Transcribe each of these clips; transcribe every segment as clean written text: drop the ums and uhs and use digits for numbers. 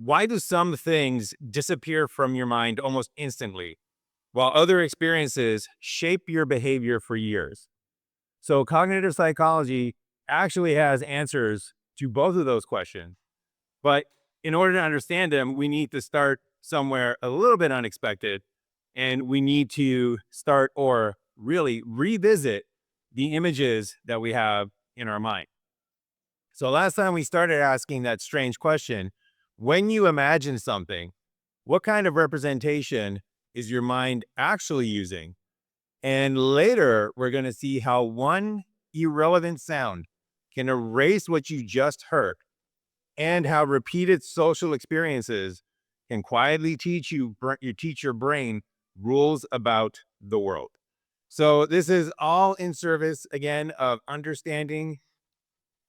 Why do some things disappear from your mind almost instantly, while other experiences shape your behavior for years? So, cognitive psychology actually has answers to both of those questions. But in order to understand them, we need to start somewhere a little bit unexpected. And we need to start or really revisit the images that we have in our mind. So, last time we started asking that strange question, when you imagine something, what kind of representation is your mind actually using? And later, we're going to see how one irrelevant sound can erase what you just heard, and how repeated social experiences can quietly teach your brain rules about the world. So this is all in service again of understanding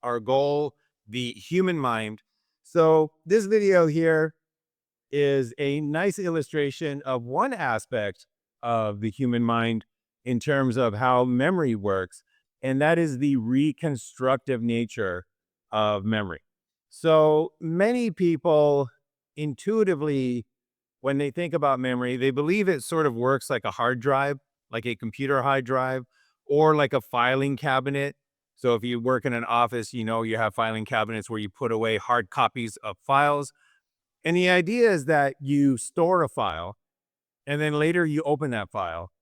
our goal, the human mind. So this video here is a nice illustration of one aspect of the human mind in terms of how memory works, and that is the reconstructive nature of memory. So many people intuitively, when they think about memory, they believe it sort of works like a hard drive, like a computer hard drive, or like a filing cabinet. So if you work in an office, you know you have filing cabinets where you put away hard copies of files. And the idea is that you store a file and then later you open that file.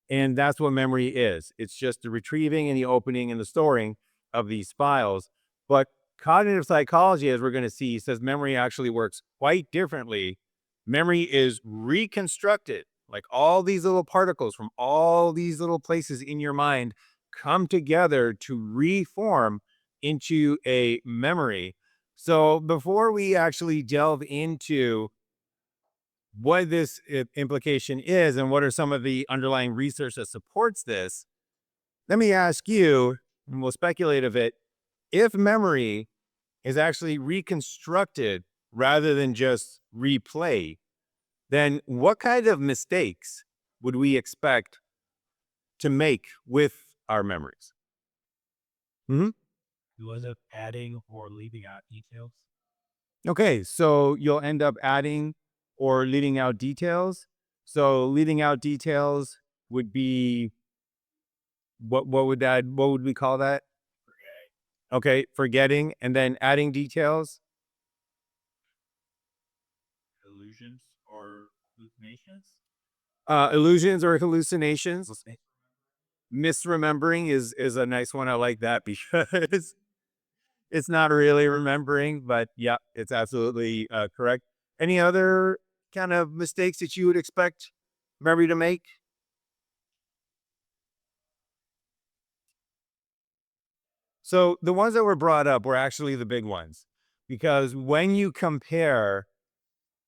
And that's what memory is. It's just the retrieving and the opening and the storing of these files. But cognitive psychology, as we're going to see, says memory actually works quite differently. Memory is reconstructed, like all these little particles from all these little places in your mind come together to reform into a memory. So before we actually delve into what this implication is and what are some of the underlying research that supports this, let me ask you, and we'll speculate a bit, if memory is actually reconstructed rather than just replay, then what kind of mistakes would we expect to make with our memories? Mhm. You end up adding or leaving out details. Okay, so you'll end up adding or leaving out details. So leaving out details would be what would we call that? Okay, forgetting and then adding details. Illusions or hallucinations. Illusions or hallucinations. Misremembering is a nice one. I like that because it's not really remembering, but yeah, it's absolutely correct. Any other kind of mistakes that you would expect memory to make? So the ones that were brought up were actually the big ones, because when you compare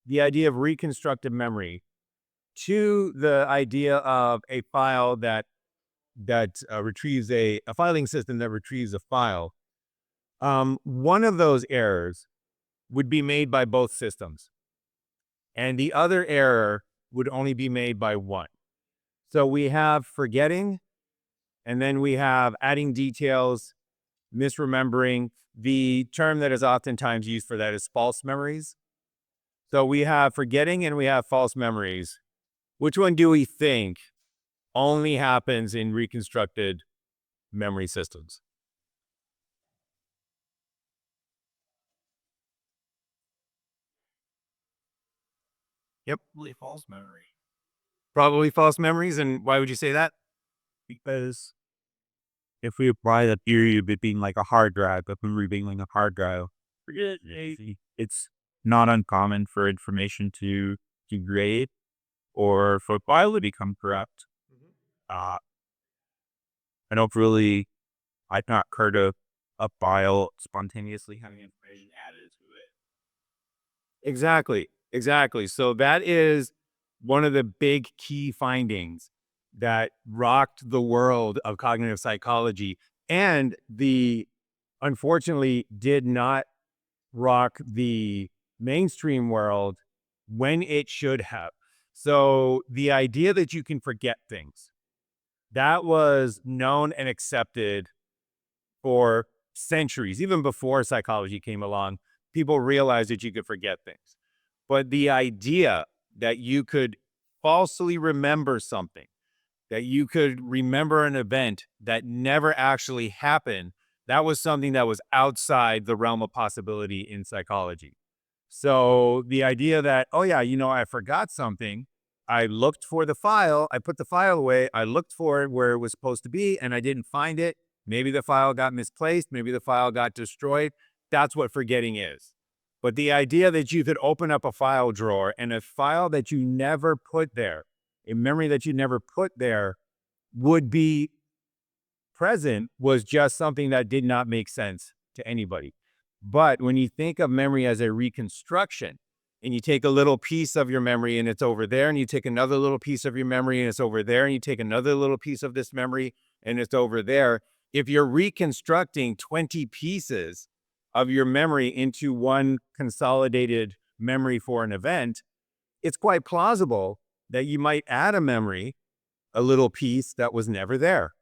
the idea of reconstructed memory to the idea of a file that retrieves a filing system that retrieves a file, one of those errors would be made by both systems, and the other error would only be made by one. So we have forgetting, and then we have adding details, misremembering. The term that is oftentimes used for that is false memories. So we have forgetting and we have false memories. Which one do we think only happens in reconstructed memory systems? Yep, Really false memory. probably false memories. And why would you say that? Because if we apply the theory of it being like a hard drive, of memory being like a hard drive, it's not uncommon for information to degrade or for a file to become corrupt. Uh, I don't really, I've not heard of a file spontaneously having information added to it. Exactly. Exactly. So that is one of the big key findings that rocked the world of cognitive psychology, and the unfortunately did not rock the mainstream world when it should have. So the idea that you can forget things, that was known and accepted for centuries, even before psychology came along. People realized that you could forget things. But the idea that you could falsely remember something, that you could remember an event that never actually happened, that was something that was outside the realm of possibility in psychology. So the idea that, oh yeah, I forgot something. I looked for the file, I put the file away, I looked for it where it was supposed to be, and I didn't find it. Maybe the file got misplaced, maybe the file got destroyed. That's what forgetting is. But the idea that you could open up a file drawer and a file that you never put there, a memory that you never put there, would be present was just something that did not make sense to anybody. But when you think of memory as a reconstruction, and you take a little piece of your memory and it's over there, and you take another little piece of your memory and it's over there, and you take another little piece of this memory and it's over there, if you're reconstructing 20 pieces of your memory into one consolidated memory for an event, it's quite plausible that you might add a memory, a little piece that was never there.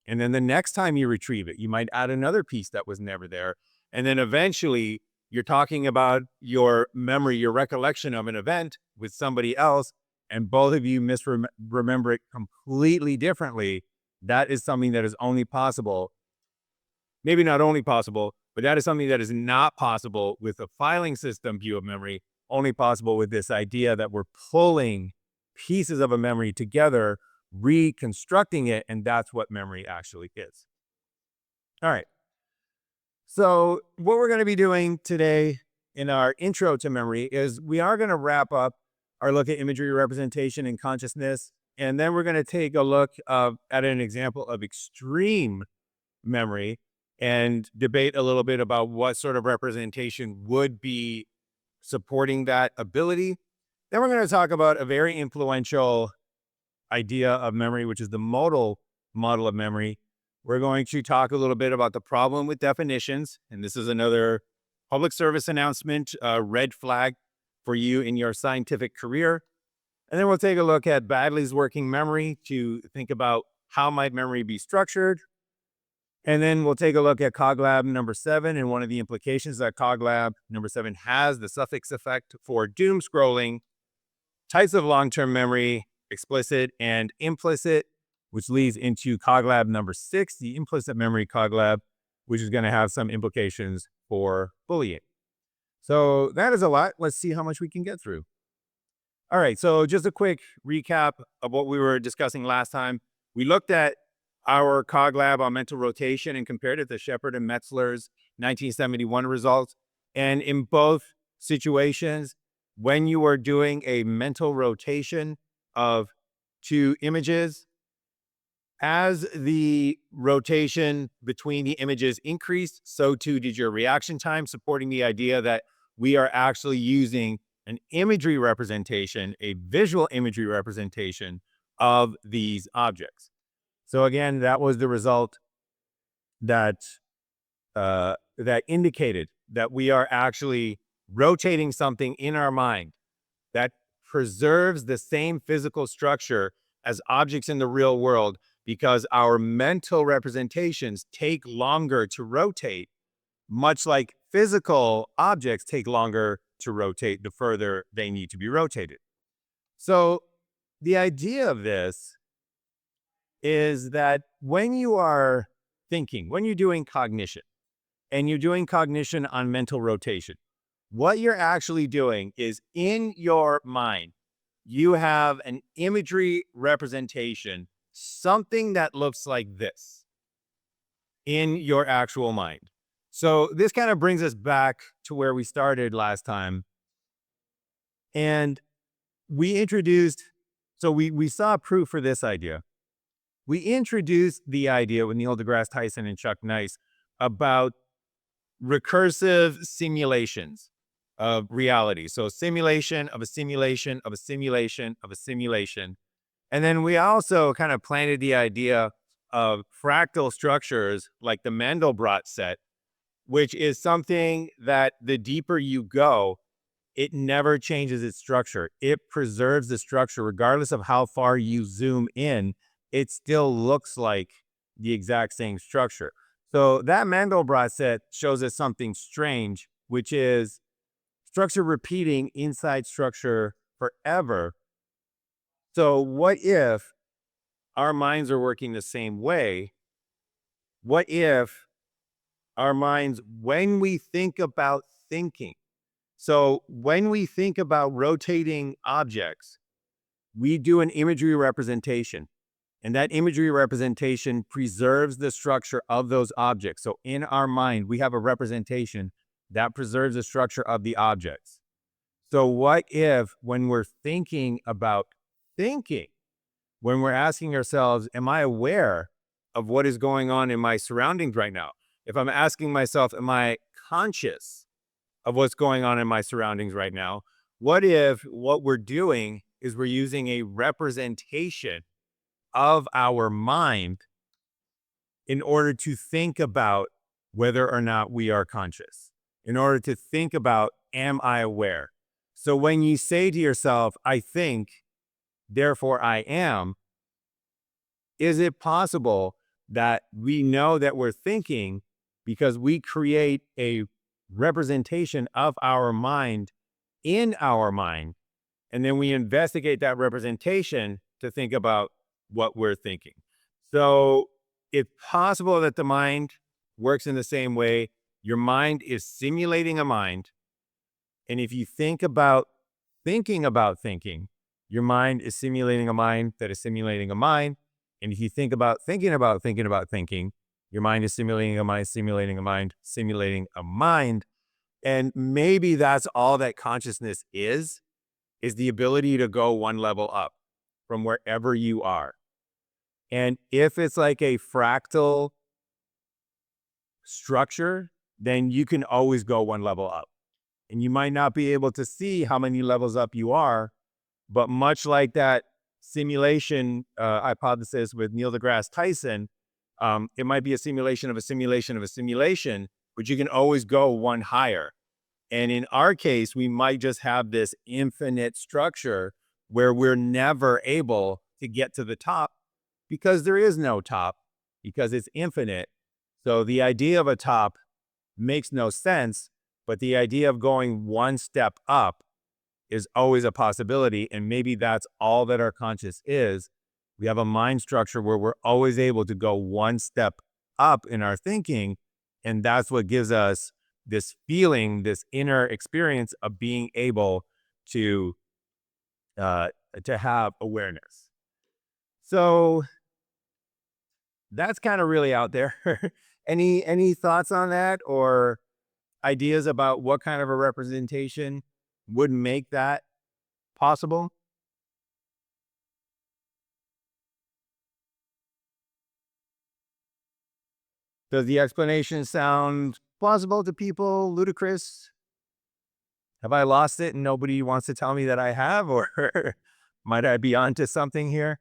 And then the next time you retrieve it, you might add another piece that was never there. And then eventually you're talking about your memory, your recollection of an event with somebody else, and both of you remember it completely differently. That is something that is only possible, maybe not only possible, but that is something that is not possible with a filing system view of memory, only possible with this idea that we're pulling pieces of a memory together, reconstructing it, and that's what memory actually is. All right. So, what we're going to be doing today in our intro to memory is we are going to wrap up our look at imagery representation and consciousness. And then we're going to take a look at an example of extreme memory and debate a little bit about what sort of representation would be supporting that ability. Then we're going to talk about a very influential idea of memory, which is the modal model of memory. We're going to talk a little bit about the problem with definitions. And this is another public service announcement, red flag for you in your scientific career. And then we'll take a look at Baddeley's working memory to think about how might memory be structured. And then we'll take a look at CogLab number 7 and one of the implications that CogLab number 7 has, the suffix effect for doom scrolling, types of long-term memory, explicit and implicit, which leads into CogLab number 6, the implicit memory CogLab, which is going to have some implications for bullying. So that is a lot. Let's see how much we can get through. All right, so just a quick recap of what we were discussing last time. We looked at our CogLab on mental rotation and compared it to Shepard and Metzler's 1971 results. And in both situations, when you are doing a mental rotation of two images, as the rotation between the images increased, so too did your reaction time, supporting the idea that we are actually using an imagery representation, a visual imagery representation of these objects. So again, that was the result that that indicated that we are actually rotating something in our mind that preserves the same physical structure as objects in the real world, because our mental representations take longer to rotate, much like physical objects take longer to rotate the further they need to be rotated. So the idea of this is that when you are thinking, when you're doing cognition, and you're doing cognition on mental rotation, what you're actually doing is in your mind, you have an imagery representation, something that looks like this in your actual mind. So this kind of brings us back to where we started last time. And we introduced, so we saw proof for this idea. We introduced the idea with Neil deGrasse Tyson and Chuck Nice about recursive simulations of reality. So simulation of a simulation of a simulation of a simulation. And then we also kind of planted the idea of fractal structures like the Mandelbrot set, which is something that the deeper you go, it never changes its structure. It preserves the structure regardless of how far you zoom in. It still looks like the exact same structure. So that Mandelbrot set shows us something strange, which is structure repeating inside structure forever. So, what if our minds are working the same way? What if our minds, when we think about thinking, so when we think about rotating objects, we do an imagery representation. And that imagery representation preserves the structure of those objects. So in our mind, we have a representation that preserves the structure of the objects. So what if, when we're thinking about thinking, when we're asking ourselves, am I aware of what is going on in my surroundings right now? If I'm asking myself, am I conscious of what's going on in my surroundings right now? What if what we're doing is we're using a representation of our mind in order to think about whether or not we are conscious, in order to think about, am I aware? So when you say to yourself, I think, therefore I am, is it possible that we know that we're thinking because we create a representation of our mind in our mind, and then we investigate that representation to think about what we're thinking? So it's possible that the mind works in the same way. Your mind is simulating a mind. And if you think about thinking about thinking, your mind is simulating a mind that is simulating a mind. And if you think about thinking about thinking about thinking, your mind is simulating a mind, simulating a mind, simulating a mind. And maybe that's all that consciousness is the ability to go one level up from wherever you are. And if it's like a fractal structure, then you can always go one level up. And you might not be able to see how many levels up you are, but much like that simulation hypothesis with Neil deGrasse Tyson, it might be a simulation of a simulation of a simulation, but you can always go one higher. And in our case, we might just have this infinite structure where we're never able to get to the top because there is no top, because it's infinite. So the idea of a top makes no sense, but the idea of going one step up is always a possibility. And maybe that's all that our conscious is. We have a mind structure where we're always able to go one step up in our thinking. And that's what gives us this feeling, this inner experience of being able to have awareness. So that's kind of really out there. Any thoughts on that, or ideas about what kind of a representation would make that possible? Does the explanation sound plausible to people? Ludicrous? Have I lost it and nobody wants to tell me that I have, or might I be onto something here?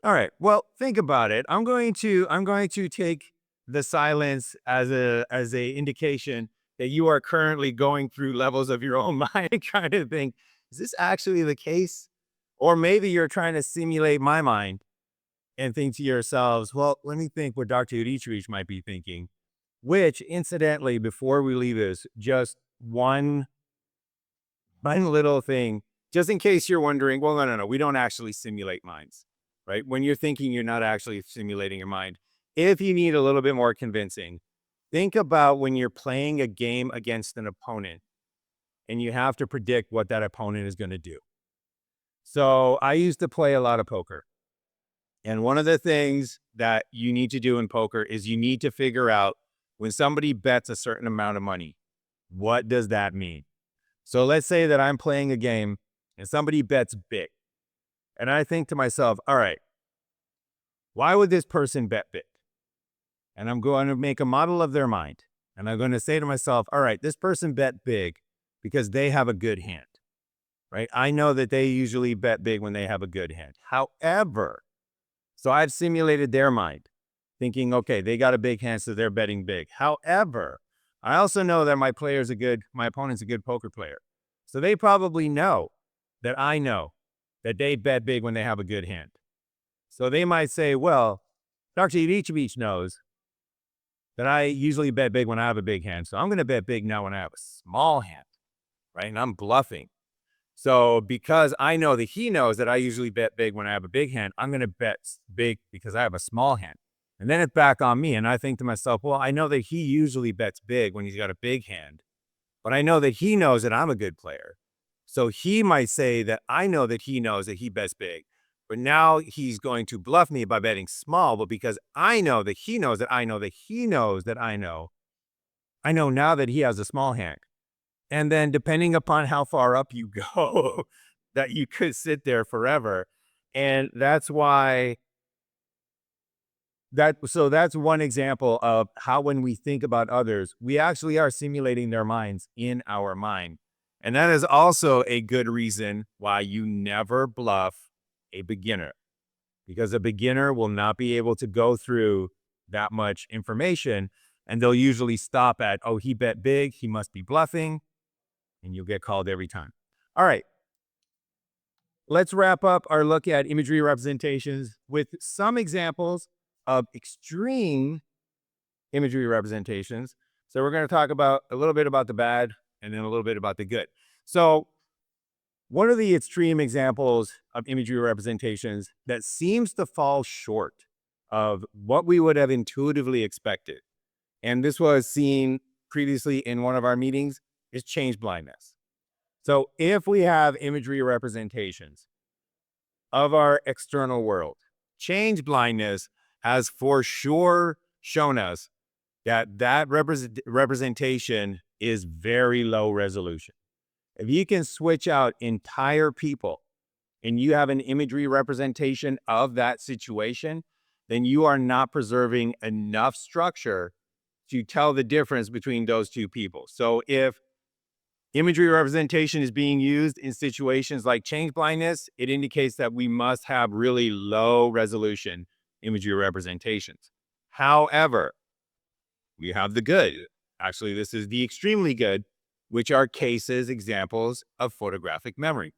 All right. Well, think about it. I'm going to take the silence as a indication that you are currently going through levels of your own mind, trying to think, is this actually the case? Or maybe you're trying to simulate my mind and think to yourselves, well, let me think what Dr. Uditrovich might be thinking. Which, incidentally, before we leave this, just one little thing, just in case you're wondering, well, no, we don't actually simulate minds, right? When you're thinking, you're not actually simulating your mind. If you need a little bit more convincing, think about when you're playing a game against an opponent and you have to predict what that opponent is going to do. So I used to play a lot of poker. And one of the things that you need to do in poker is you need to figure out, when somebody bets a certain amount of money, what does that mean? So let's say that I'm playing a game and somebody bets big. And I think to myself, all right, why would this person bet big? And I'm going to make a model of their mind. And I'm going to say to myself, all right, this person bet big because they have a good hand, right? I know that they usually bet big when they have a good hand. However, so I've simulated their mind, thinking, okay, they got a big hand, so they're betting big. However, I also know that my opponent's a good poker player. So they probably know that I know that they bet big when they have a good hand. So they might say, well, Dr. Hitch knows that I usually bet big when I have a big hand. So I'm going to bet big now when I have a small hand, right? And I'm bluffing. So because I know that he knows that I usually bet big when I have a big hand, I'm going to bet big because I have a small hand. And then it's back on me. And I think to myself, well, I know that he usually bets big when he's got a big hand, but I know that he knows that I'm a good player. So he might say that I know that he knows that he bets big, but now he's going to bluff me by betting small. But because I know that he knows that I know that he knows that I know now that he has a small hand. And then depending upon how far up you go, that you could sit there forever. And that's why that's one example of how when we think about others, we actually are simulating their minds in our mind. And that is also a good reason why you never bluff a beginner, because a beginner will not be able to go through that much information. And they'll usually stop at, oh, he bet big, he must be bluffing. And you'll get called every time. All right. Let's wrap up our look at imagery representations with some examples of extreme imagery representations. So we're going to talk about a little bit about the bad and then a little bit about the good. So one of the extreme examples of imagery representations that seems to fall short of what we would have intuitively expected, and this was seen previously in one of our meetings, is change blindness. So if we have imagery representations of our external world, change blindness has for sure shown us that representation is very low resolution. If you can switch out entire people and you have an imagery representation of that situation, then you are not preserving enough structure to tell the difference between those two people. So if imagery representation is being used in situations like change blindness, it indicates that we must have really low resolution imagery representations. However, we have the good. Actually, this is the extremely good, which are examples of photographic memory.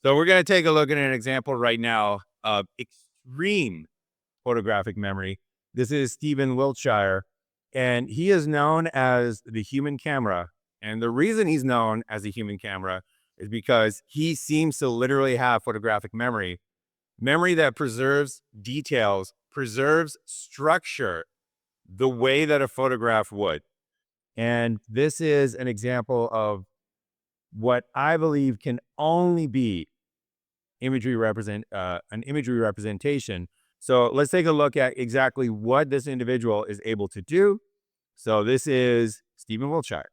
So we're going to take a look at an example right now of extreme photographic memory. This is Stephen Wiltshire, and he is known as the human camera. And the reason he's known as a human camera is because he seems to literally have photographic memory that preserves details, preserves structure the way that a photograph would. And this is an example of what I believe can only be an imagery representation. So let's take a look at exactly what this individual is able to do. So this is Stephen Wiltshire.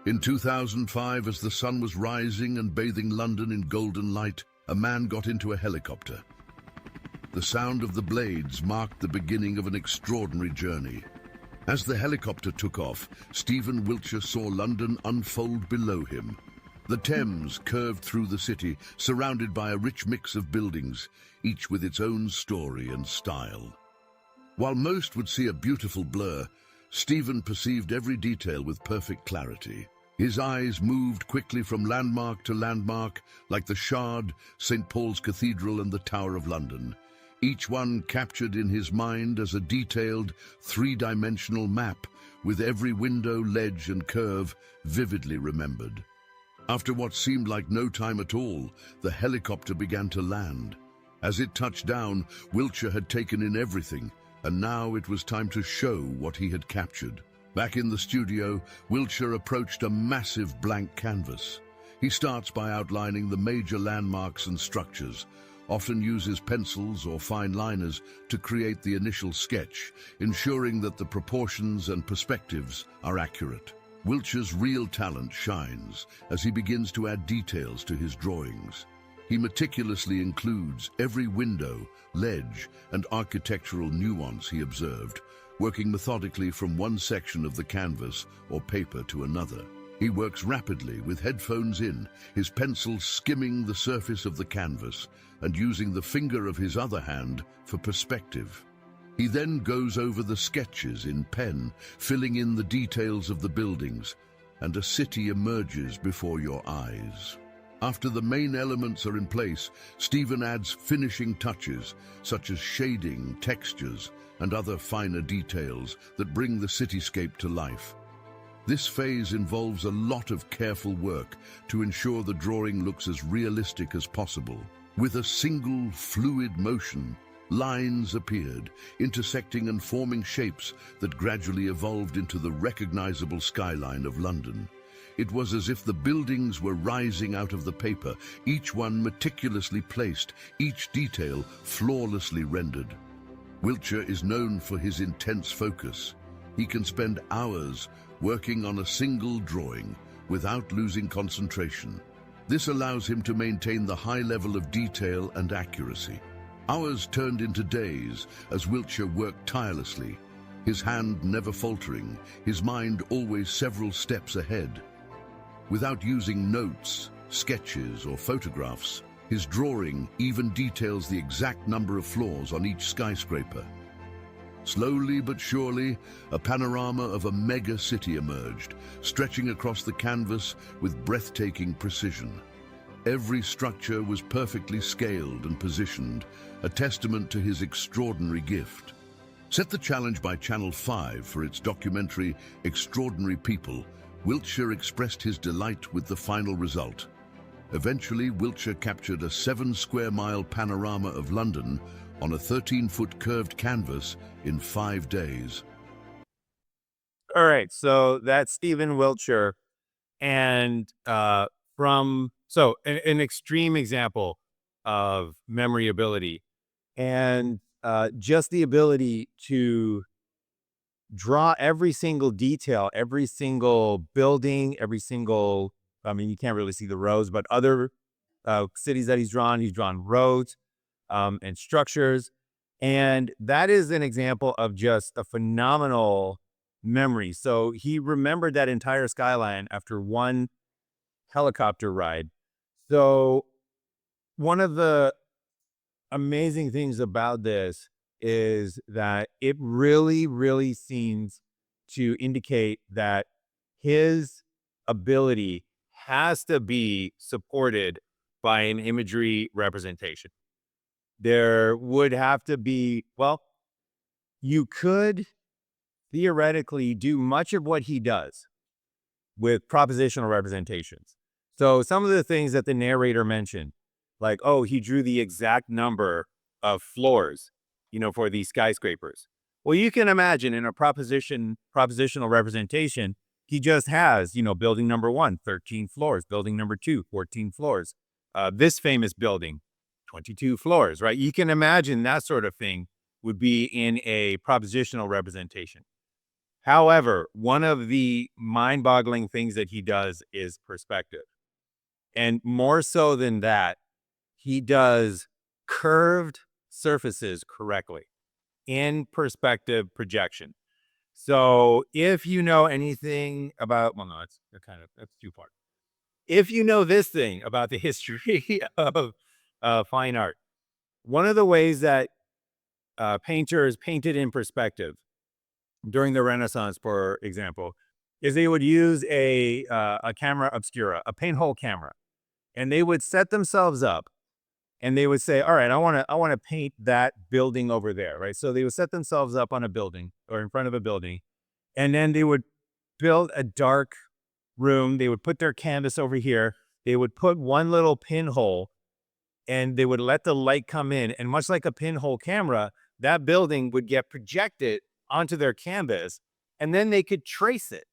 In 2005, as the sun was rising and bathing London in golden light, a man got into a helicopter. The sound of the blades marked the beginning of an extraordinary journey. As the helicopter took off, Stephen Wiltshire saw London unfold below him. The Thames curved through the city, surrounded by a rich mix of buildings, each with its own story and style. While most would see a beautiful blur, Stephen perceived every detail with perfect clarity. His eyes moved quickly from landmark to landmark, like the Shard, St. Paul's Cathedral and the Tower of London, each one captured in his mind as a detailed, three-dimensional map, with every window, ledge and curve vividly remembered. After what seemed like no time at all, the helicopter began to land. As it touched down, Wiltshire had taken in everything, and now it was time to show what he had captured. Back in the studio, Wiltshire approached a massive blank canvas. He starts by outlining the major landmarks and structures, often uses pencils or fine liners to create the initial sketch, ensuring that the proportions and perspectives are accurate. Wiltshire's real talent shines as he begins to add details to his drawings. He meticulously includes every window, ledge, and architectural nuance he observed, working methodically from one section of the canvas or paper to another. He works rapidly with headphones in, his pencil skimming the surface of the canvas and using the finger of his other hand for perspective. He then goes over the sketches in pen, filling in the details of the buildings, and a city emerges before your eyes. After the main elements are in place, Stephen adds finishing touches, such as shading, textures, and other finer details that bring the cityscape to life. This phase involves a lot of careful work to ensure the drawing looks as realistic as possible. With a single, fluid motion, lines appeared, intersecting and forming shapes that gradually evolved into the recognizable skyline of London. It was as if the buildings were rising out of the paper, each one meticulously placed, each detail flawlessly rendered. Wiltshire is known for his intense focus. He can spend hours working on a single drawing without losing concentration. This allows him to maintain the high level of detail and accuracy. Hours turned into days as Wiltshire worked tirelessly, his hand never faltering, his mind always several steps ahead. Without using notes, sketches, or photographs, his drawing even details the exact number of floors on each skyscraper. Slowly but surely, a panorama of a mega city emerged, stretching across the canvas with breathtaking precision. Every structure was perfectly scaled and positioned, a testament to his extraordinary gift. Set the challenge by Channel 5 for its documentary Extraordinary People, Wiltshire expressed his delight with the final result. Eventually, Wiltshire captured a 7-square-mile panorama of London on a 13-foot curved canvas in 5 days. All right, so that's Stephen Wiltshire, and an extreme example of memory ability, and just the ability to draw every single detail, every single building, every single, I mean, you can't really see the roads, but other cities that he's drawn roads and structures. And that is an example of just a phenomenal memory. So he remembered that entire skyline after one helicopter ride. So one of the amazing things about this is that it really, really seems to indicate that his ability has to be supported by an imagery representation. There would have to be, well, you could theoretically do much of what he does with propositional representations. So some of the things that the narrator mentioned, like, oh, he drew the exact number of floors, for these skyscrapers. Well, you can imagine in a propositional representation, he just has, building number 1, 13 floors, building number 2, 14 floors. This famous building, 22 floors, right? You can imagine that sort of thing would be in a propositional representation. However, one of the mind-boggling things that he does is perspective. And more so than that, he does curved surfaces correctly in perspective projection. So if you know anything about, well, no, that's too far. If you know this thing about the history of fine art, one of the ways that painters painted in perspective during the Renaissance, for example, is they would use a camera obscura, a pinhole camera, and they would set themselves up, and they would say, all right, I want to paint that building over there, right? So they would set themselves up on a building or in front of a building, and then they would build a dark room. They would put their canvas over here. They would put one little pinhole, and they would let the light come in. And much like a pinhole camera, that building would get projected onto their canvas, and then they could trace it.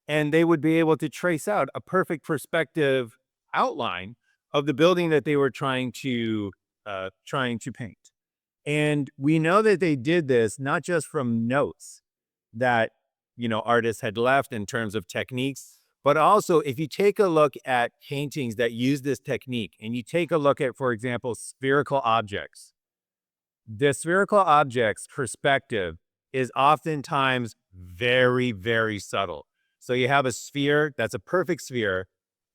And they would be able to trace out a perfect perspective outline of the building that they were trying to paint. And we know that they did this not just from notes that, artists had left in terms of techniques, but also if you take a look at paintings that use this technique, and you take a look at, for example, spherical objects, the spherical object's perspective is oftentimes very, very subtle. So you have a sphere that's a perfect sphere,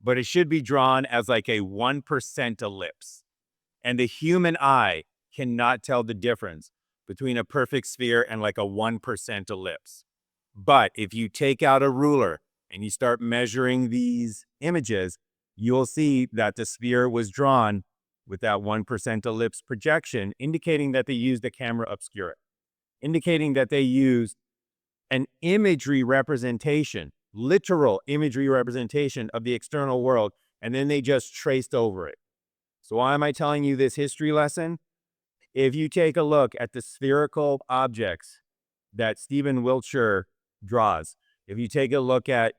but it should be drawn as like a 1% ellipse. And the human eye cannot tell the difference between a perfect sphere and like a 1% ellipse. But if you take out a ruler and you start measuring these images, you'll see that the sphere was drawn with that 1% ellipse projection, indicating that they used a camera obscura, indicating that they used an imagery representation, literal imagery representation of the external world, and then they just traced over it. So why am I telling you this history lesson? If you take a look at the spherical objects that Stephen Wiltshire draws, if you take a look at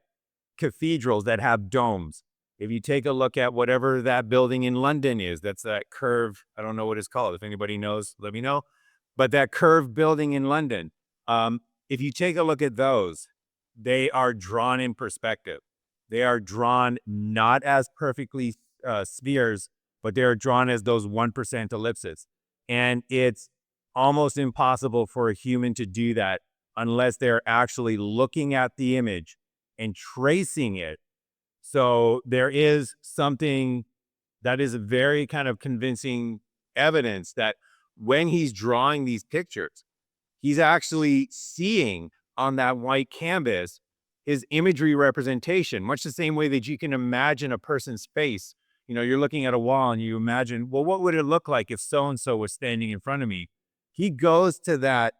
cathedrals that have domes, if you take a look at whatever that building in London is, that's that curve, I don't know what it's called. If anybody knows, let me know. But that curved building in London, if you take a look at those, they are drawn in perspective. They are drawn not as perfectly spheres, but they're drawn as those 1% ellipses. And it's almost impossible for a human to do that unless they're actually looking at the image and tracing it. So there is something that is a very kind of convincing evidence that when he's drawing these pictures, he's actually seeing on that white canvas his imagery representation, much the same way that you can imagine a person's face. You know, you're looking at a wall and you imagine, well, what would it look like if so-and-so was standing in front of me? He goes to that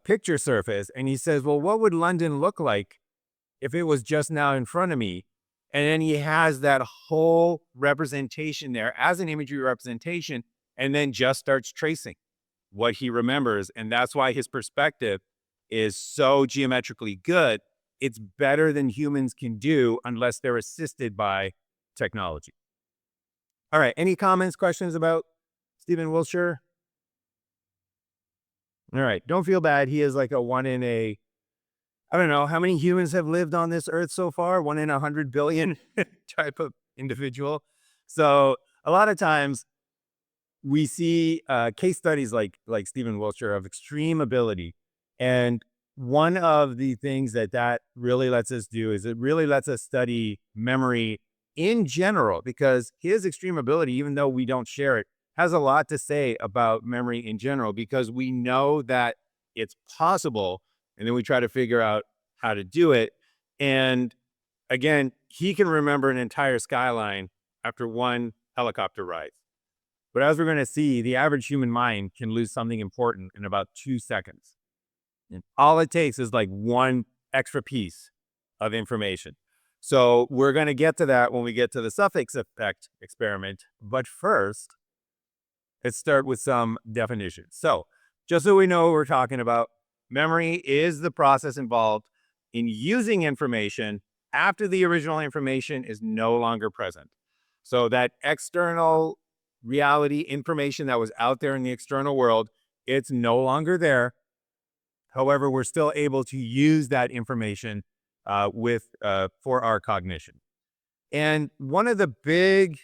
picture surface and he says, well, what would London look like if it was just now in front of me? And then he has that whole representation there as an imagery representation, and then just starts tracing what he remembers. And that's why his perspective is so geometrically good. It's better than humans can do unless they're assisted by technology. All right. Any comments, questions about Stephen Wiltshire? All right. Don't feel bad. He is like a one in a, I don't know, how many humans have lived on this earth so far? 1 in 100 billion type of individual. So a lot of times we see case studies like Stephen Wiltshire of extreme ability. And one of the things that really lets us do is it really lets us study memory in general, because his extreme ability, even though we don't share it, has a lot to say about memory in general, because we know that it's possible. And then we try to figure out how to do it. And again, he can remember an entire skyline after one helicopter ride. But as we're going to see, the average human mind can lose something important in about 2 seconds. And all it takes is like one extra piece of information. So we're going to get to that when we get to the suffix effect experiment. But first, let's start with some definitions. So just so we know what we're talking about, memory is the process involved in using information after the original information is no longer present. So that external reality information that was out there in the external world, it's no longer there. However, we're still able to use that information for our cognition. And one of the big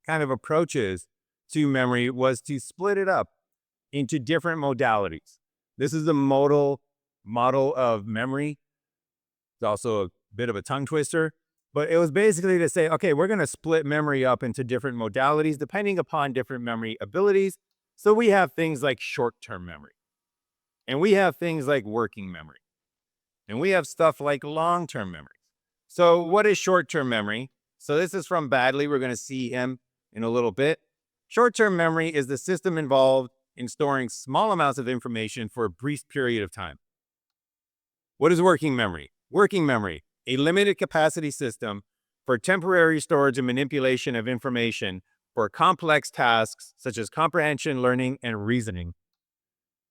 kind of approaches to memory was to split it up into different modalities. This is the model of memory. It's also a bit of a tongue twister, but it was basically to say, okay, we're going to split memory up into different modalities depending upon different memory abilities. So we have things like short-term memory, and we have things like working memory, and we have stuff like long-term memory. So what is short-term memory? So this is from Baddeley. We're going to see him in a little bit. Short-term memory is the system involved in storing small amounts of information for a brief period of time. What is working memory? Working memory, a limited capacity system for temporary storage and manipulation of information for complex tasks such as comprehension, learning, and reasoning.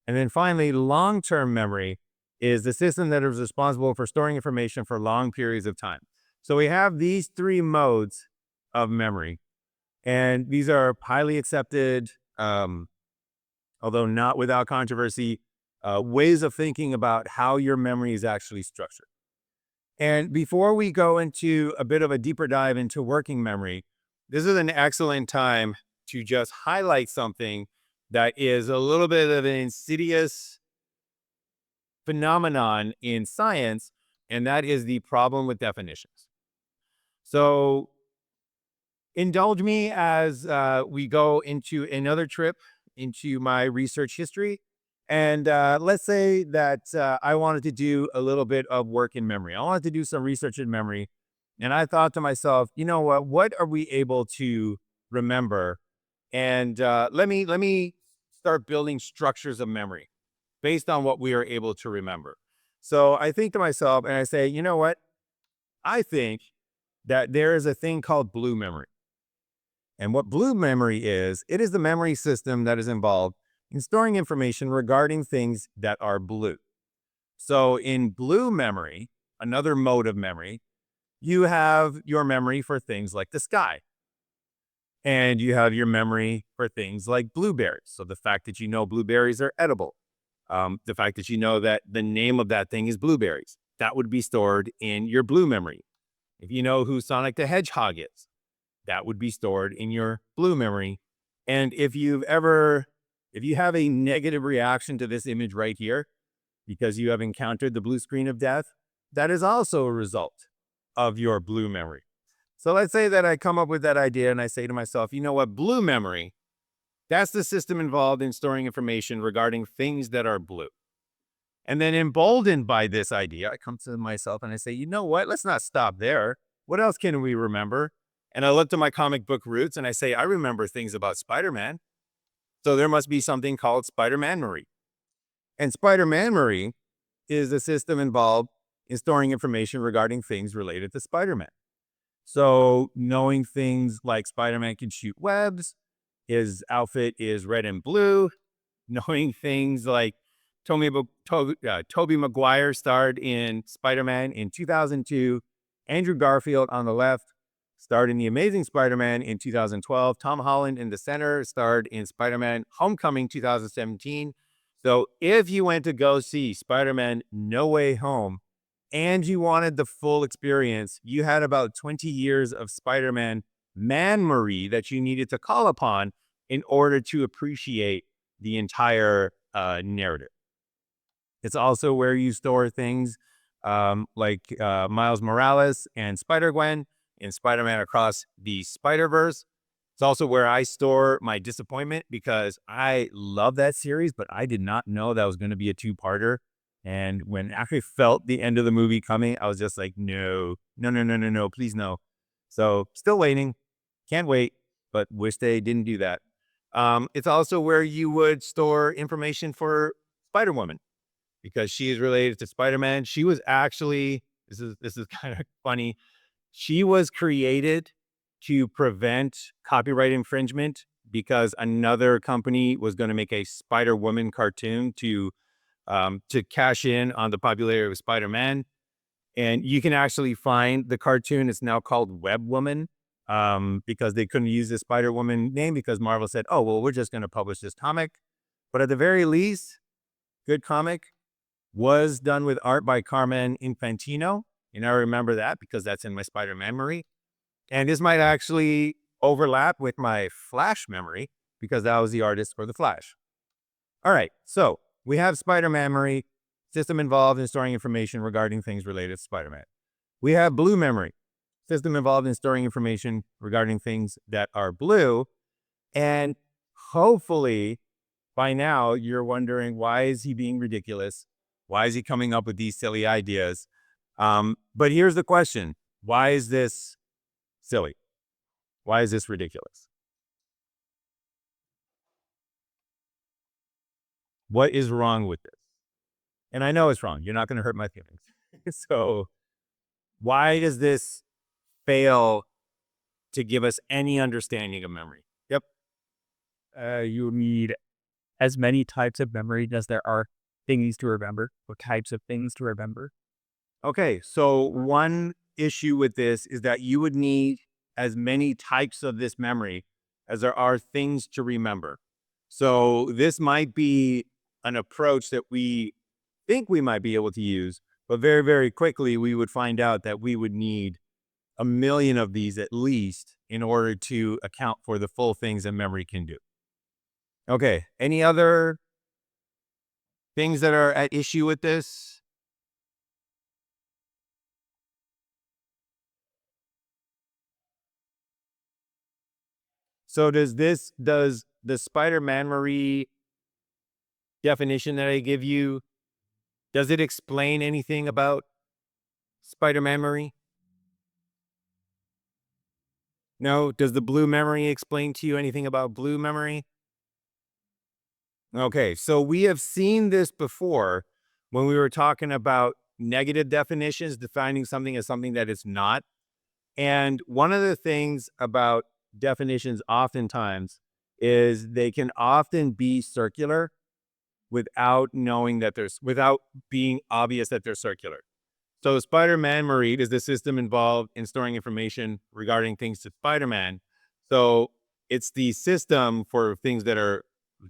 And then finally, long-term memory is the system that is responsible for storing information for long periods of time. So we have these three modes of memory, and these are highly accepted, although not without controversy, ways of thinking about how your memory is actually structured. And before we go into a bit of a deeper dive into working memory, this is an excellent time to just highlight something that is a little bit of an insidious phenomenon in science, and that is the problem with definitions. So indulge me as we go into another trip into my research history. And let's say that I wanted to do a little bit of work in memory. I wanted to do some research in memory. And I thought to myself, you know what are we able to remember? And let me start building structures of memory based on what we are able to remember. So I think to myself and I say, you know what? I think that there is a thing called blue memory. And what blue memory is, it is the memory system that is involved in storing information regarding things that are blue. So in blue memory, another mode of memory, you have your memory for things like the sky. And you have your memory for things like blueberries. So the fact that you know blueberries are edible, the fact that you know that the name of that thing is blueberries, that would be stored in your blue memory. If you know who Sonic the Hedgehog is, that would be stored in your blue memory. And if you have a negative reaction to this image right here, because you have encountered the blue screen of death, that is also a result of your blue memory. So let's say that I come up with that idea and I say to myself, you know what, blue memory, that's the system involved in storing information regarding things that are blue. And then emboldened by this idea, I come to myself and I say, you know what, let's not stop there. What else can we remember? And I look to my comic book roots and I say, I remember things about Spider-Man. So there must be something called Spider-Man memory. And Spider-Man memory is the system involved in storing information regarding things related to Spider-Man. So knowing things like Spider-Man can shoot webs, his outfit is red and blue, knowing things like Tobey Maguire starred in Spider-Man in 2002, Andrew Garfield on the left starred in The Amazing Spider-Man in 2012, Tom Holland in the center starred in Spider-Man Homecoming 2017. So if you went to go see Spider-Man No Way Home, and you wanted the full experience, you had about 20 years of Spider-Man memory that you needed to call upon in order to appreciate the entire narrative. It's also where you store things like Miles Morales and Spider-Gwen in Spider-Man Across the Spider-Verse. It's also where I store my disappointment because I love that series, but I did not know that was going to be a two-parter. And when I actually felt the end of the movie coming, I was just like, no, no, no, no, no, no, please no. So still waiting. Can't wait, but wish they didn't do that. It's also where you would store information for Spider-Woman because she is related to Spider-Man. She was actually, this is kind of funny. She was created to prevent copyright infringement because another company was going to make a Spider-Woman cartoon to cash in on the popularity of Spider-Man. And you can actually find the cartoon. It's now called Web Woman because they couldn't use the Spider-Woman name because Marvel said, oh, well, we're just going to publish this comic. But at the very least, good comic was done with art by Carmen Infantino. And I remember that because that's in my Spider memory. And this might actually overlap with my Flash memory because that was the artist for the Flash. All right, so we have Spider memory, system involved in storing information regarding things related to Spider-Man. We have blue memory, system involved in storing information regarding things that are blue. And hopefully by now you're wondering, why is he being ridiculous? Why is he coming up with these silly ideas? But here's the question. Why is this silly? Why is this ridiculous? What is wrong with this? And I know it's wrong. You're not going to hurt my feelings. So why does this fail to give us any understanding of memory? Yep. You need as many types of memory as there are things to remember, or types of things to remember. Okay. So one issue with this is that you would need as many types of this memory as there are things to remember. So this might be an approach that we think we might be able to use, but very, very quickly we would find out that we would need a million of these at least in order to account for the full things that memory can do. Okay, any other things that are at issue with this? So does the Spider-Man memory definition that I give you, does it explain anything about Spider-Man memory? No? Does the blue memory explain to you anything about blue memory? Okay, so we have seen this before when we were talking about negative definitions, defining something as something that it's not. And one of the things about definitions oftentimes is they can often be circular without knowing that without being obvious that they're circular. So Spider-Man Mareed is the system involved in storing information regarding things to Spider-Man. So it's the system for things that are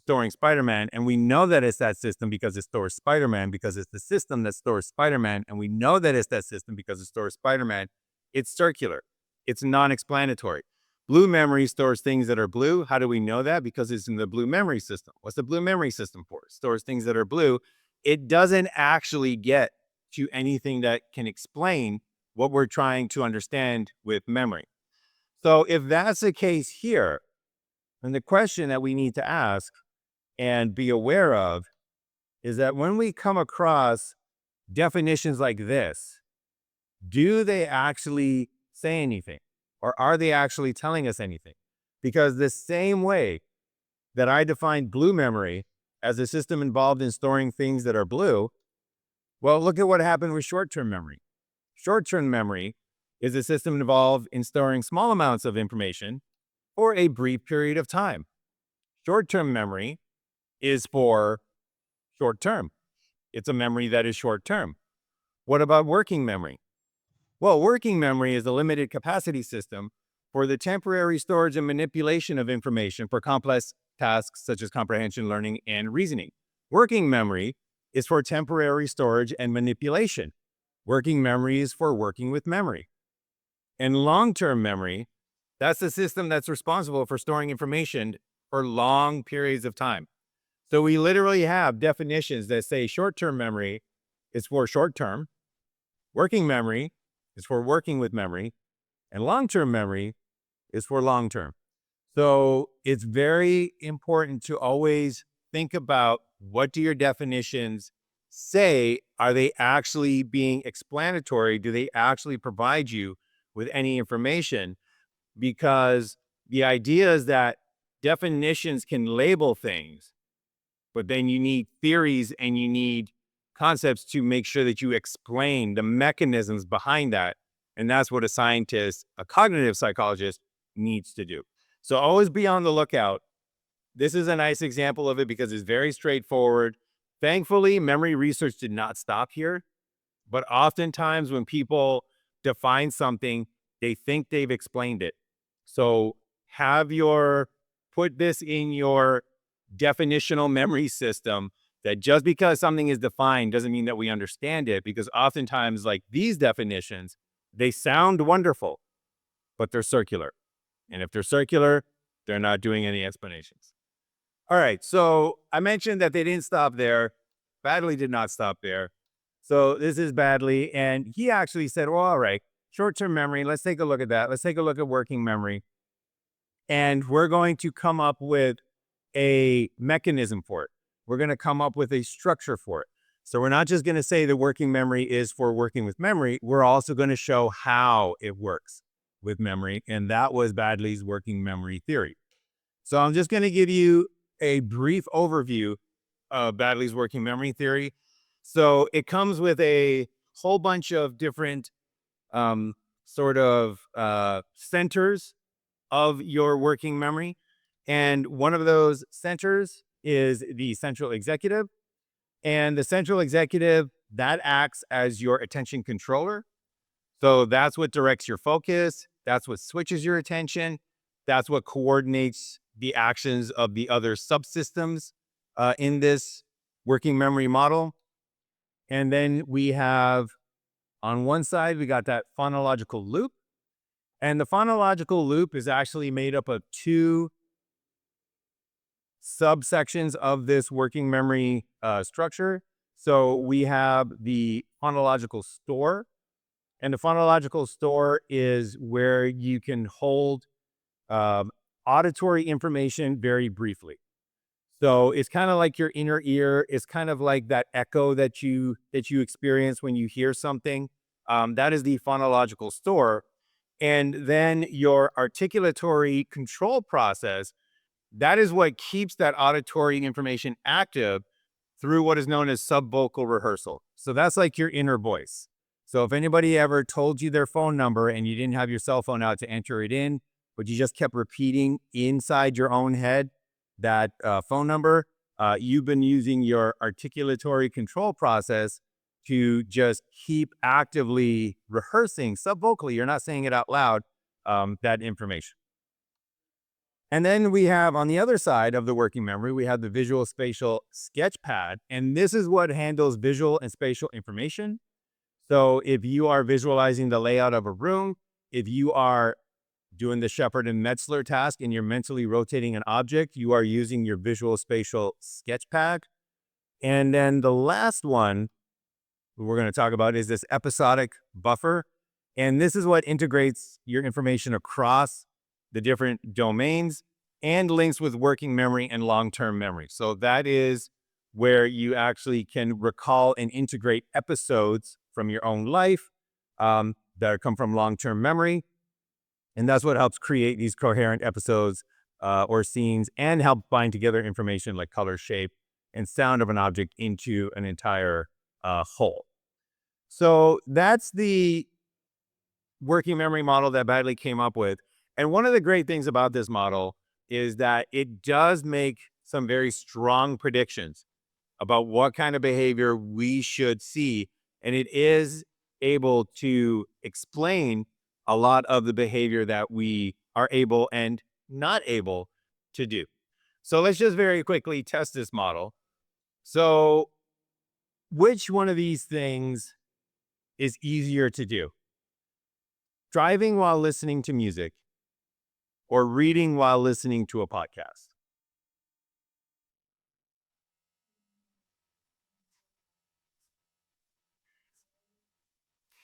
storing Spider-Man. And we know that it's that system because it stores Spider-Man, because it's the system that stores Spider-Man. And we know that it's that system because it stores Spider-Man. It's circular. It's non-explanatory. Blue memory stores things that are blue. How do we know that? Because it's in the blue memory system. What's the blue memory system for? It stores things that are blue. It doesn't actually get to anything that can explain what we're trying to understand with memory. So if that's the case here, then the question that we need to ask and be aware of is that when we come across definitions like this, do they actually say anything? Or are they actually telling us anything? Because the same way that I defined blue memory as a system involved in storing things that are blue, well, look at what happened with short-term memory. Short-term memory is a system involved in storing small amounts of information for a brief period of time. Short-term memory is for short-term. It's a memory that is short-term. What about working memory? Well, working memory is a limited capacity system for the temporary storage and manipulation of information for complex tasks such as comprehension, learning, and reasoning. Working memory is for temporary storage and manipulation. Working memory is for working with memory. And long-term memory, that's the system that's responsible for storing information for long periods of time. So we literally have definitions that say short-term memory is for short-term, working memory is for working with memory, and long-term memory is for long-term. So it's very important to always think about, what do your definitions say? Are they actually being explanatory? Do they actually provide you with any information? Because the idea is that definitions can label things, but then you need theories and you need concepts to make sure that you explain the mechanisms behind that. And that's what a scientist, a cognitive psychologist, needs to do. So always be on the lookout. This is a nice example of it because it's very straightforward. Thankfully, memory research did not stop here. But oftentimes when people define something, they think they've explained it. So put this in your definitional memory system, that just because something is defined doesn't mean that we understand it, because oftentimes, like these definitions, they sound wonderful, but they're circular. And if they're circular, they're not doing any explanations. All right, so I mentioned that they didn't stop there. Baddeley did not stop there. So this is Baddeley, and he actually said, well, all right, short-term memory, let's take a look at that. Let's take a look at working memory. And we're going to come up with a mechanism for it. We're going to come up with a structure for it. So we're not just going to say the working memory is for working with memory. We're also going to show how it works with memory. And that was Baddeley's working memory theory. So I'm just going to give you a brief overview of Baddeley's working memory theory. So it comes with a whole bunch of different centers of your working memory. And one of those centers is the central executive. And the central executive, that acts as your attention controller. So that's what directs your focus. That's what switches your attention. That's what coordinates the actions of the other subsystems in this working memory model. And then we have, on one side, we got that phonological loop. And the phonological loop is actually made up of two subsections of this working memory structure. So we have the phonological store, and the phonological store is where you can hold auditory information very briefly. So it's kind of like your inner ear. It's kind of like that echo that you experience when you hear something. That is the phonological store. And then your articulatory control process, that is what keeps that auditory information active through what is known as subvocal rehearsal. So that's like your inner voice. So if anybody ever told you their phone number and you didn't have your cell phone out to enter it in, but you just kept repeating inside your own head that phone number, you've been using your articulatory control process to just keep actively rehearsing subvocally. You're not saying it out loud, that information. And then we have on the other side of the working memory, we have the visual spatial sketch pad. And this is what handles visual and spatial information. So if you are visualizing the layout of a room, if you are doing the Shepherd and Metzler task and you're mentally rotating an object, you are using your visual spatial sketch pad. And then the last one we're going to talk about is this episodic buffer. And this is what integrates your information across the different domains and links with working memory and long-term memory. So that is where you actually can recall and integrate episodes from your own life that come from long-term memory. And that's what helps create these coherent episodes or scenes and help bind together information like color, shape, and sound of an object into an entire whole. So that's the working memory model that Baddeley came up with. And one of the great things about this model is that it does make some very strong predictions about what kind of behavior we should see. And it is able to explain a lot of the behavior that we are able and not able to do. So let's just very quickly test this model. So which one of these things is easier to do? Driving while listening to music or reading while listening to a podcast?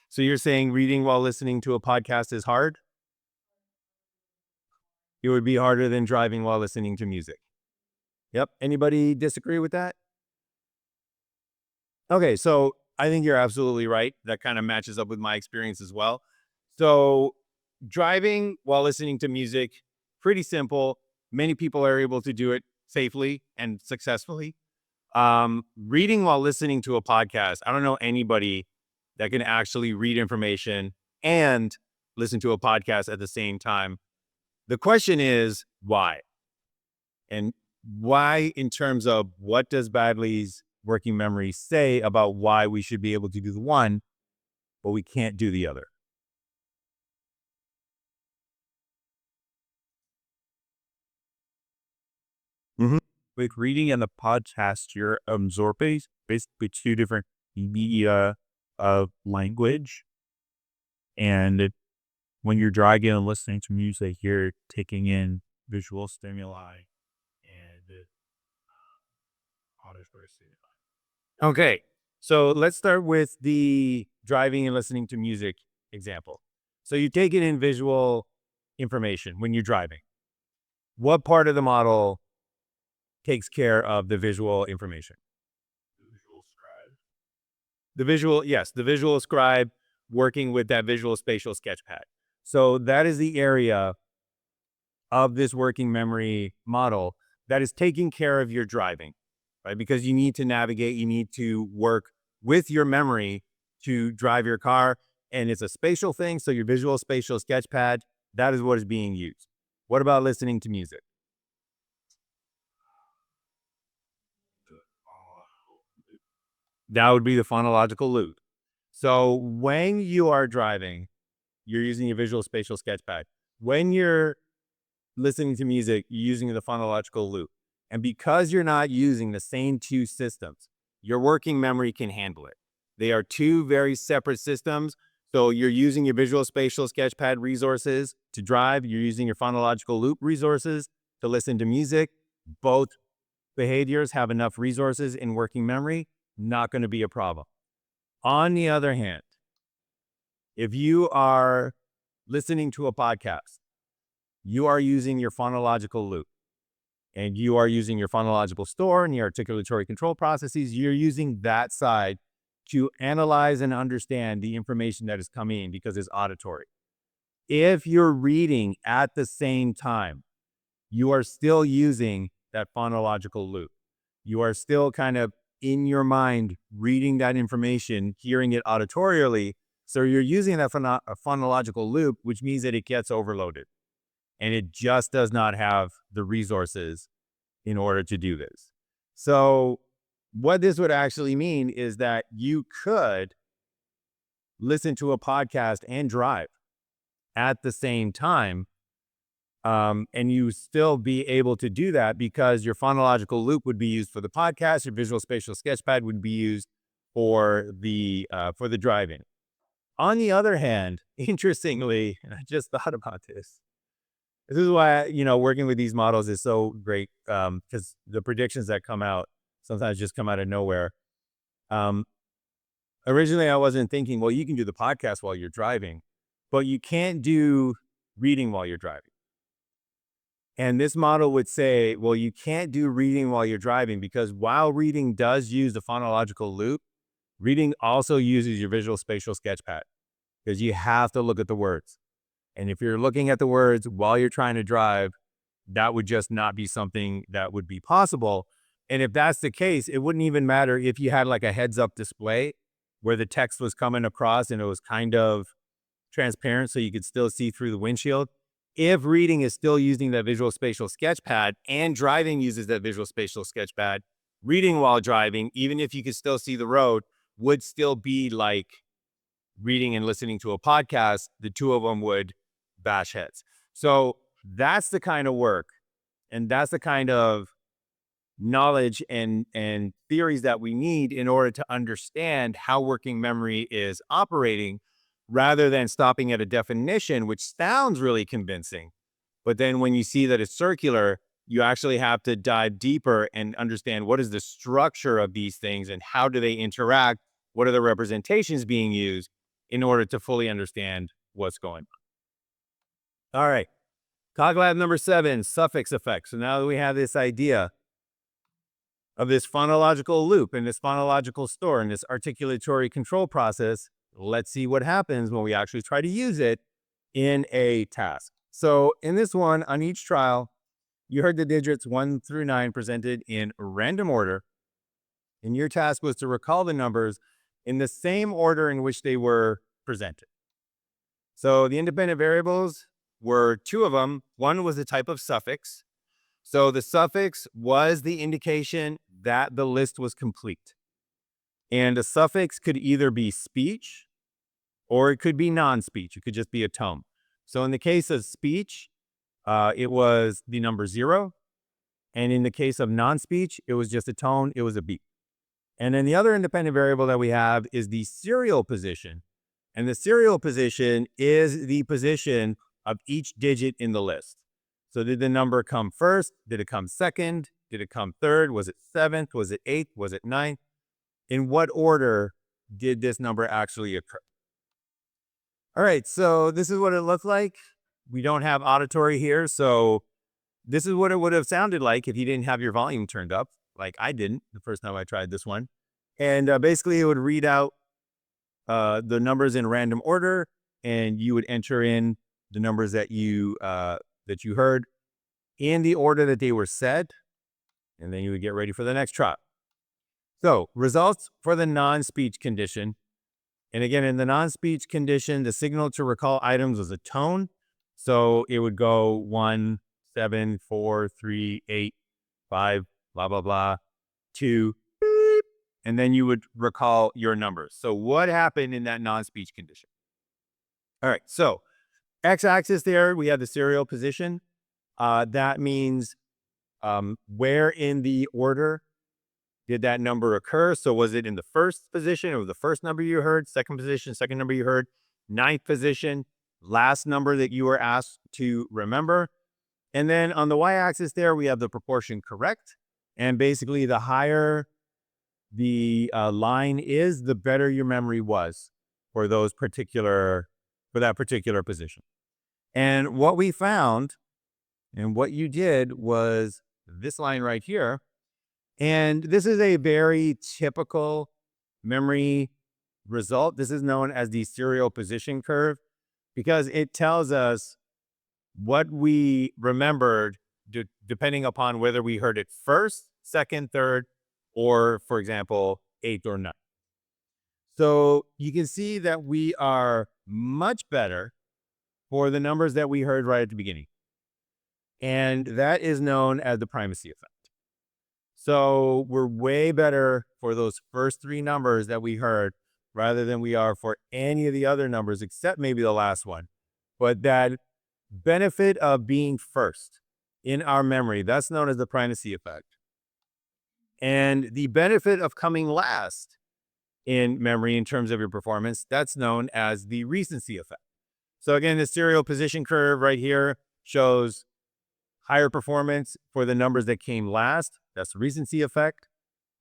So you're saying reading while listening to a podcast is hard? It would be harder than driving while listening to music. Yep. Anybody disagree with that? Okay, so I think you're absolutely right. That kind of matches up with my experience as well. So driving while listening to music, pretty simple. Many people are able to do it safely and successfully. Reading while listening to a podcast, I don't know anybody that can actually read information and listen to a podcast at the same time. The question is why? And why in terms of what does Baddeley's working memory say about why we should be able to do the one, but we can't do the other? With reading and the podcast, you're absorbing basically two different media of language. And when you're driving and listening to music, you're taking in visual stimuli and auditory stimuli. Okay, so let's start with the driving and listening to music example. So you're taking in visual information when you're driving. What part of the model takes care of the visual information? The visual scribe. The visual, yes, the visual scribe working with that visual spatial sketchpad. So that is the area of this working memory model that is taking care of your driving, right? Because you need to navigate, you need to work with your memory to drive your car. And it's a spatial thing. So your visual spatial sketchpad, that is what is being used. What about listening to music? That would be the phonological loop. So when you are driving, you're using your visual spatial sketchpad. When you're listening to music, you're using the phonological loop. And because you're not using the same two systems, your working memory can handle it. They are two very separate systems. So you're using your visual spatial sketchpad resources to drive. You're using your phonological loop resources to listen to music. Both behaviors have enough resources in working memory, not going to be a problem. On the other hand, if you are listening to a podcast, you are using your phonological loop and you are using your phonological store and your articulatory control processes. You're using that side to analyze and understand the information that is coming in because it's auditory. If you're reading at the same time, you are still using that phonological loop. You are still kind of in your mind reading that information, hearing it auditorially. So you're using that phonological loop, which means that it gets overloaded and it just does not have the resources in order to do this. So what this would actually mean is that you could listen to a podcast and drive at the same time. And you still be able to do that because your phonological loop would be used for the podcast. Your visual spatial sketchpad would be used for the driving. On the other hand, interestingly, and I just thought about this. This is why, working with these models is so great, because the predictions that come out sometimes just come out of nowhere. Originally, I wasn't thinking, well, you can do the podcast while you're driving, but you can't do reading while you're driving. And this model would say, well, you can't do reading while you're driving because while reading does use the phonological loop, reading also uses your visual spatial sketchpad because you have to look at the words. And if you're looking at the words while you're trying to drive, that would just not be something that would be possible. And if that's the case, it wouldn't even matter if you had like a heads up display where the text was coming across and it was kind of transparent so you could still see through the windshield. If reading is still using that visual spatial sketchpad and driving uses that visual spatial sketchpad, reading while driving, even if you could still see the road, would still be like reading and listening to a podcast. The two of them would bash heads. So that's the kind of work and that's the kind of knowledge and theories that we need in order to understand how working memory is operating, rather than stopping at a definition, which sounds really convincing. But then when you see that it's circular, you actually have to dive deeper and understand what is the structure of these things and how do they interact? What are the representations being used in order to fully understand what's going on? All right. Coglab number 7, suffix effects. So now that we have this idea of this phonological loop and this phonological store and this articulatory control process, let's see what happens when we actually try to use it in a task. So in this one, on each trial, you heard the digits 1 through 9 presented in random order. And your task was to recall the numbers in the same order in which they were presented. So the independent variables were 2 of them. One was the type of suffix. So the suffix was the indication that the list was complete. And a suffix could either be speech or it could be non-speech. It could just be a tone. So in the case of speech, it was the number 0. And in the case of non-speech, it was just a tone. It was a beep. And then the other independent variable that we have is the serial position. And the serial position is the position of each digit in the list. So did the number come first? Did it come second? Did it come third? Was it 7th? Was it 8th? Was it 9th? In what order did this number actually occur? All right, so this is what it looked like. We don't have auditory here, so this is what it would have sounded like if you didn't have your volume turned up, like I didn't the first time I tried this one. And basically it would read out the numbers in random order, and you would enter in the numbers that you heard in the order that they were said, and then you would get ready for the next trial. So results for the non-speech condition. And again, in the non-speech condition, the signal to recall items was a tone. So it would go 1, 7, 4, 3, 8, 5, blah, blah, blah, 2, beep, and then you would recall your numbers. So what happened in that non-speech condition? All right, so x-axis there, we have the serial position. That means where in the order did that number occur? So was it in the first position or the first number you heard, second position, second number you heard, ninth position, last number that you were asked to remember? And then on the y-axis there, we have the proportion correct. And basically the higher the line is, the better your memory was for that particular position. And what we found and what you did was this line right here. And this is a very typical memory result. This is known as the serial position curve. because it tells us what we remembered depending upon whether we heard it first, second, third, or, for example, eighth or ninth. So you can see that we are much better for the numbers that we heard right at the beginning. And that is known as the primacy effect. So we're way better for those first three numbers that we heard rather than we are for any of the other numbers, except maybe the last one. But that benefit of being first in our memory, that's known as the primacy effect. And the benefit of coming last in memory in terms of your performance, that's known as the recency effect. So again, the serial position curve right here shows higher performance for the numbers that came last. That's the recency effect.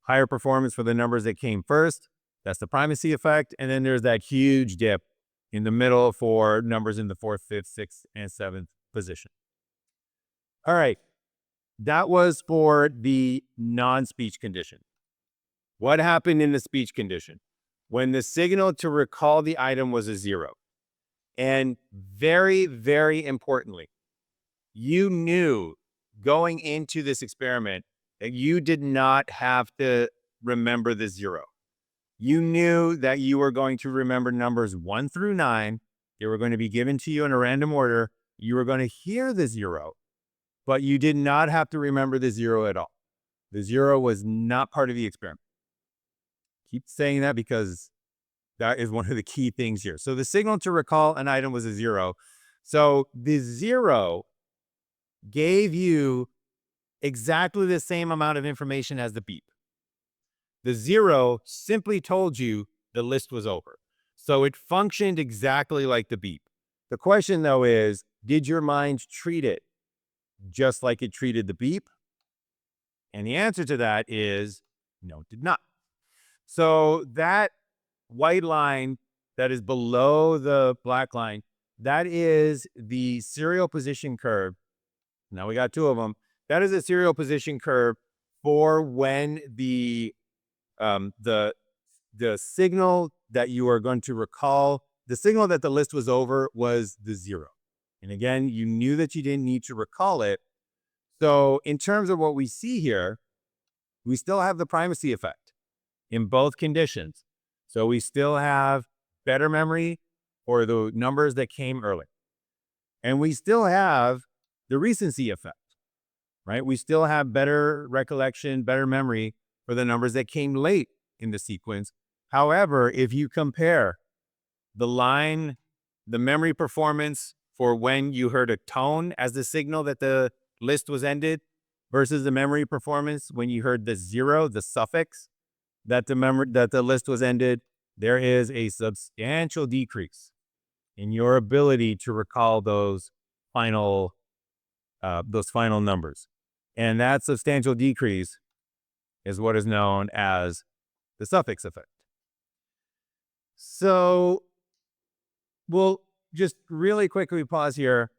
Higher performance for the numbers that came first. That's the primacy effect. And then there's that huge dip in the middle for numbers in the fourth, fifth, sixth, and seventh position. All right. That was for the non-speech condition. What happened in the speech condition? When the signal to recall the item was a 0. And very, very importantly, you knew going into this experiment that you did not have to remember the 0. You knew that you were going to remember numbers 1 through 9. They were going to be given to you in a random order. You were going to hear the 0, but you did not have to remember the 0 at all. The 0 was not part of the experiment. Keep saying that because that is one of the key things here. So the signal to recall an item was a 0. So the 0 gave you exactly the same amount of information as the beep. The 0 simply told you the list was over. So it functioned exactly like the beep. The question, though, is, did your mind treat it just like it treated the beep? And the answer to that is no, it did not. So that white line that is below the black line, that is the serial position curve. Now we got two of them. That is a serial position curve for when the signal that you are going to recall, the signal that the list was over was the 0. And again, you knew that you didn't need to recall it. So in terms of what we see here, we still have the primacy effect in both conditions. So we still have better memory for the numbers that came early. And we still have the recency effect, right? We still have better recollection, better memory for the numbers that came late in the sequence. However, if you compare the line, the memory performance for when you heard a tone as the signal that the list was ended versus the memory performance when you heard the 0, the suffix that the list was ended, there is a substantial decrease in your ability to recall those final numbers. And that substantial decrease is what is known as the suffix effect. So we'll just really quickly pause here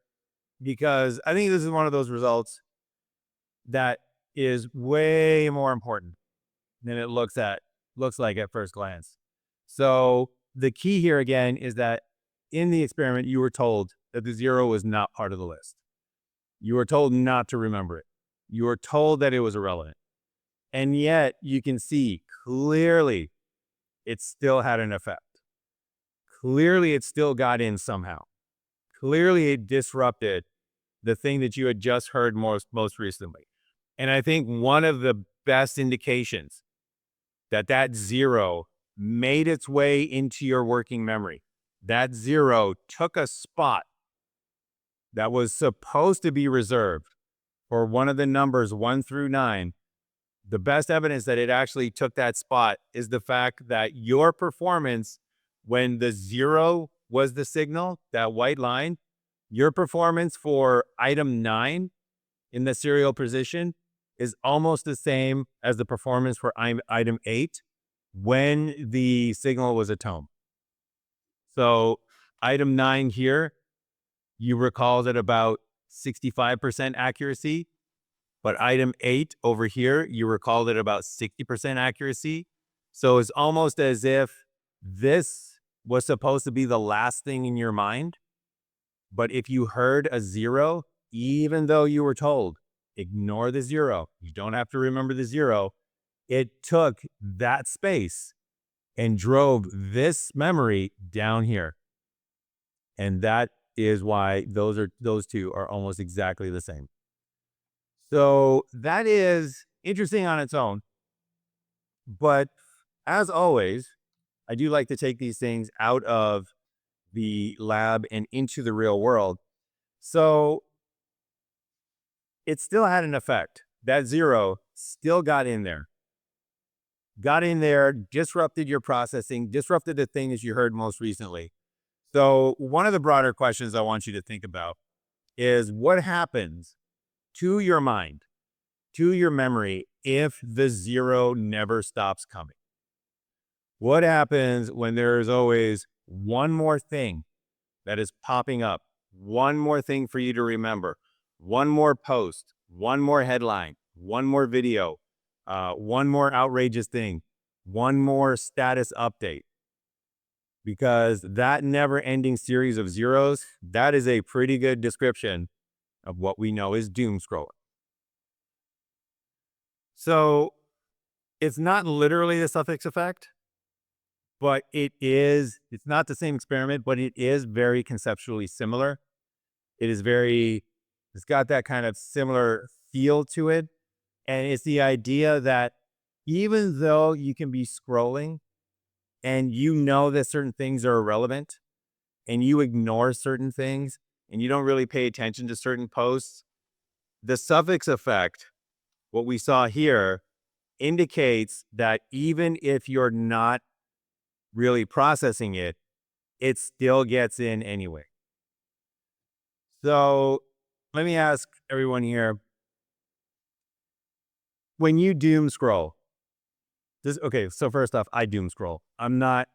because I think this is one of those results that is way more important than it looks like at first glance. So the key here again is that in the experiment, you were told that the 0 was not part of the list. You were told not to remember it. You were told that it was irrelevant. And yet you can see clearly it still had an effect. Clearly it still got in somehow. Clearly it disrupted the thing that you had just heard most recently. And I think one of the best indications that 0 made its way into your working memory, that 0 took a spot that was supposed to be reserved for one of the numbers 1 through 9, the best evidence that it actually took that spot is the fact that your performance when the 0 was the signal, that white line, your performance for item 9 in the serial position is almost the same as the performance for item 8 when the signal was a tone. So item 9 here, you recalled at about 65% accuracy, but item 8 over here, you recalled at about 60% accuracy. So it's almost as if this was supposed to be the last thing in your mind, But if you heard a 0, even though you were told, ignore the 0, you don't have to remember the 0, it took that space and drove this memory down here. And that is why those two are almost exactly the same. So that is interesting on its own. But as always, I do like to take these things out of the lab and into the real world. So it still had an effect. That 0 still got in there. Disrupted your processing, disrupted the things you heard most recently. So one of the broader questions I want you to think about is what happens to your mind, to your memory, if the 0 never stops coming? What happens when there's always one more thing that is popping up, one more thing for you to remember, one more post, one more headline, one more video, one more outrageous thing, one more status update? Because that never-ending series of zeros, that is a pretty good description of what we know as doom scrolling. So it's not literally the suffix effect, but it's not the same experiment, but it is very conceptually similar. It's got that kind of similar feel to it. And it's the idea that even though you can be scrolling and you know that certain things are irrelevant and you ignore certain things and you don't really pay attention to certain posts, the suffix effect, what we saw here, indicates that even if you're not really processing it, it still gets in anyway. So let me ask everyone here, when you doom scroll, okay, so first off, I doom scroll. I'm not,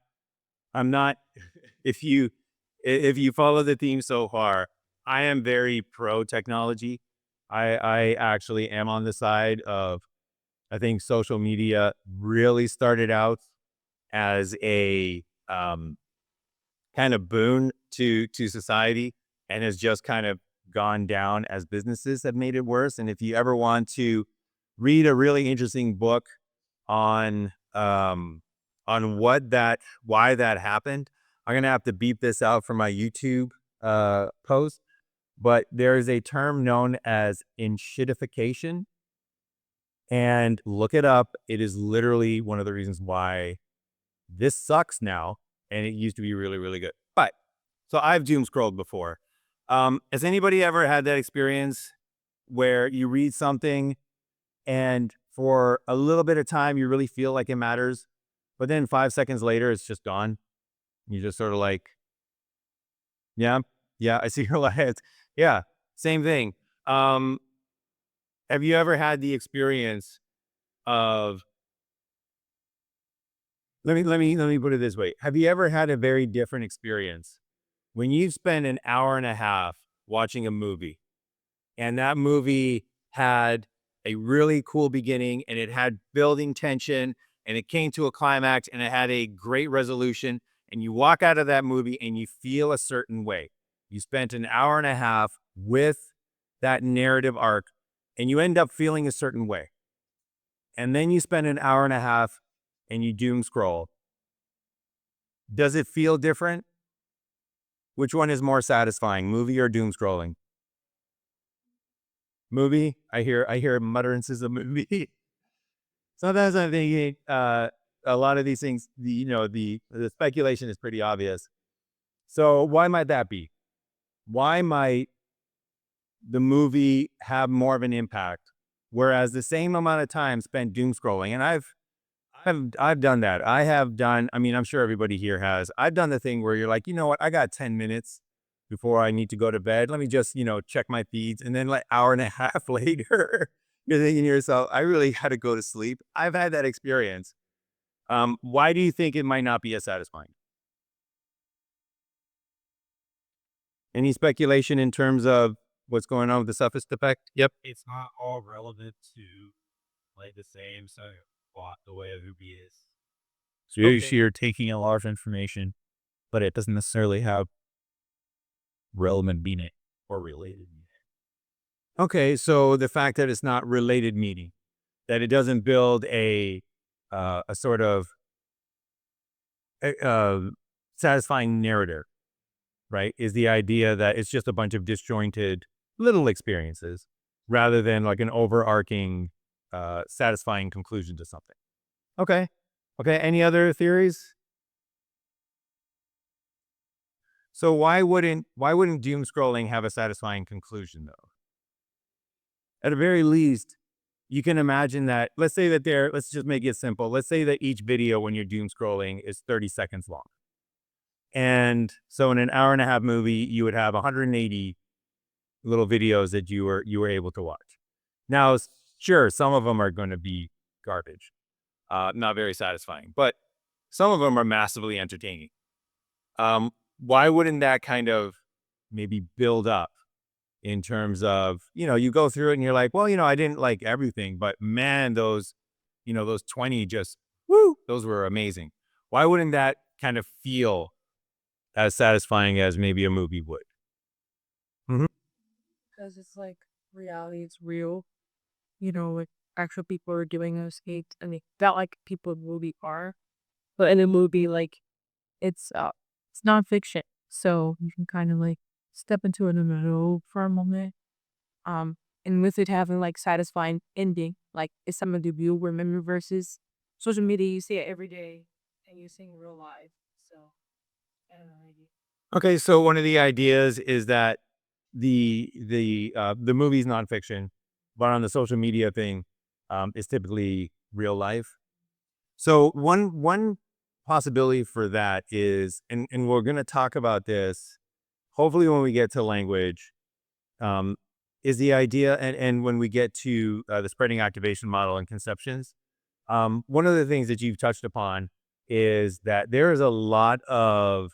if you follow the theme so far, I am very pro technology. I actually am on the side of, I think social media really started out as a kind of boon to society and has just kind of gone down as businesses have made it worse. And if you ever want to read a really interesting book on why that happened, I'm gonna have to beep this out for my YouTube post. But there is a term known as enshittification, and look it up. It is literally one of the reasons why this sucks now, and it used to be really, really good. But so I've doom scrolled before. Has anybody ever had that experience where you read something and for a little bit of time you really feel like it matters, but then 5 seconds later it's just gone? You just sort of like, yeah, yeah, I see your lights. Yeah, same thing. Um, have you ever had the experience of, let me put it this way. Have you ever had a very different experience when you spend an hour and a half watching a movie and that movie had a really cool beginning and it had building tension and it came to a climax and it had a great resolution, and you walk out of that movie and you feel a certain way? You spent an hour and a half with that narrative arc and you end up feeling a certain way. And then you spend an hour and a half and you doom scroll. Does it feel different? Which one is more satisfying, movie or doom scrolling? Movie. I hear mutterances of movie. Sometimes I'm thinking a lot of these things, the speculation is pretty obvious. So why might that be? Why might the movie have more of an impact, whereas the same amount of time spent doom scrolling? And I've done that. I have done. I mean, I'm sure everybody here has. I've done the thing where you're like, you know what? I got 10 minutes before I need to go to bed. Let me just, check my feeds, and then like hour and a half later, you're thinking to yourself, I really had to go to sleep. I've had that experience. Why do you think it might not be as satisfying? Any speculation in terms of what's going on with the suffix effect? Yep. It's not all relevant to like the same so plot the way a movie is. So Okay. you're taking a lot of information, but it doesn't necessarily have relevant meaning or related meaning. Okay, so the fact that it's not related meaning, that it doesn't build a sort of satisfying narrative, right? Is the idea that it's just a bunch of disjointed little experiences rather than like an overarching, satisfying conclusion to something. Okay. Okay. Any other theories? So why wouldn't doom scrolling have a satisfying conclusion though? At the very least, you can imagine that, let's just make it simple. Let's say that each video when you're doom scrolling is 30 seconds long. And so in an hour and a half movie, you would have 180 little videos that you were able to watch. Now, sure, some of them are going to be garbage, not very satisfying, but some of them are massively entertaining. Why wouldn't that kind of maybe build up in terms of, you go through it and you're like, well, I didn't like everything, but man, those 20 just, woo, those were amazing. Why wouldn't that kind of feel as satisfying as maybe a movie would? Because it's like reality, it's real. Like actual people are doing those skates, and they felt like people in the movie are. But in a movie, like it's nonfiction, so you can kind of like step into it in the middle for a moment. And with it having like satisfying ending, like it's something that you remember versus social media. You see it every day, and you see it in real life. So I don't know. Okay, so one of the ideas is that the movie's nonfiction, but on the social media thing, is typically real life. So one possibility for that is, and we're going to talk about this hopefully when we get to language, um, is the idea, and when we get to the spreading activation model and conceptions. One of the things that you've touched upon is that there is a lot of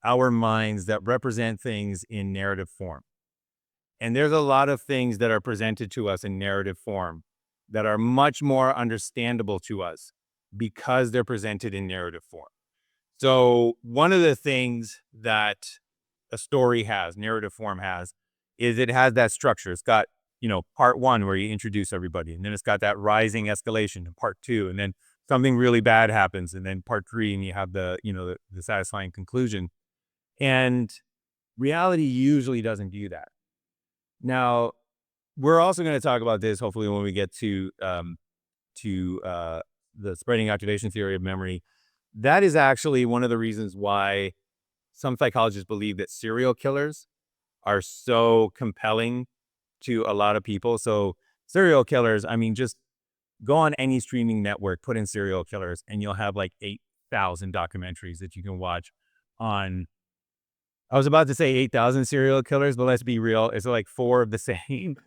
our minds that represent things in narrative form. And there's a lot of things that are presented to us in narrative form that are much more understandable to us because they're presented in narrative form. So one of the things that a story has, narrative form has, is it has that structure. It's got, part one where you introduce everybody, and then it's got that rising escalation in part two, and then something really bad happens, and then part three, and you have the satisfying conclusion. And reality usually doesn't do that. Now, we're also going to talk about this hopefully when we get to the spreading activation theory of memory. That is actually one of the reasons why some psychologists believe that serial killers are so compelling to a lot of people. So serial killers, I mean, just go on any streaming network, put in serial killers, and you'll have like 8,000 documentaries that you can watch on. I was about to say 8,000 serial killers, but let's be real. It's like four of the same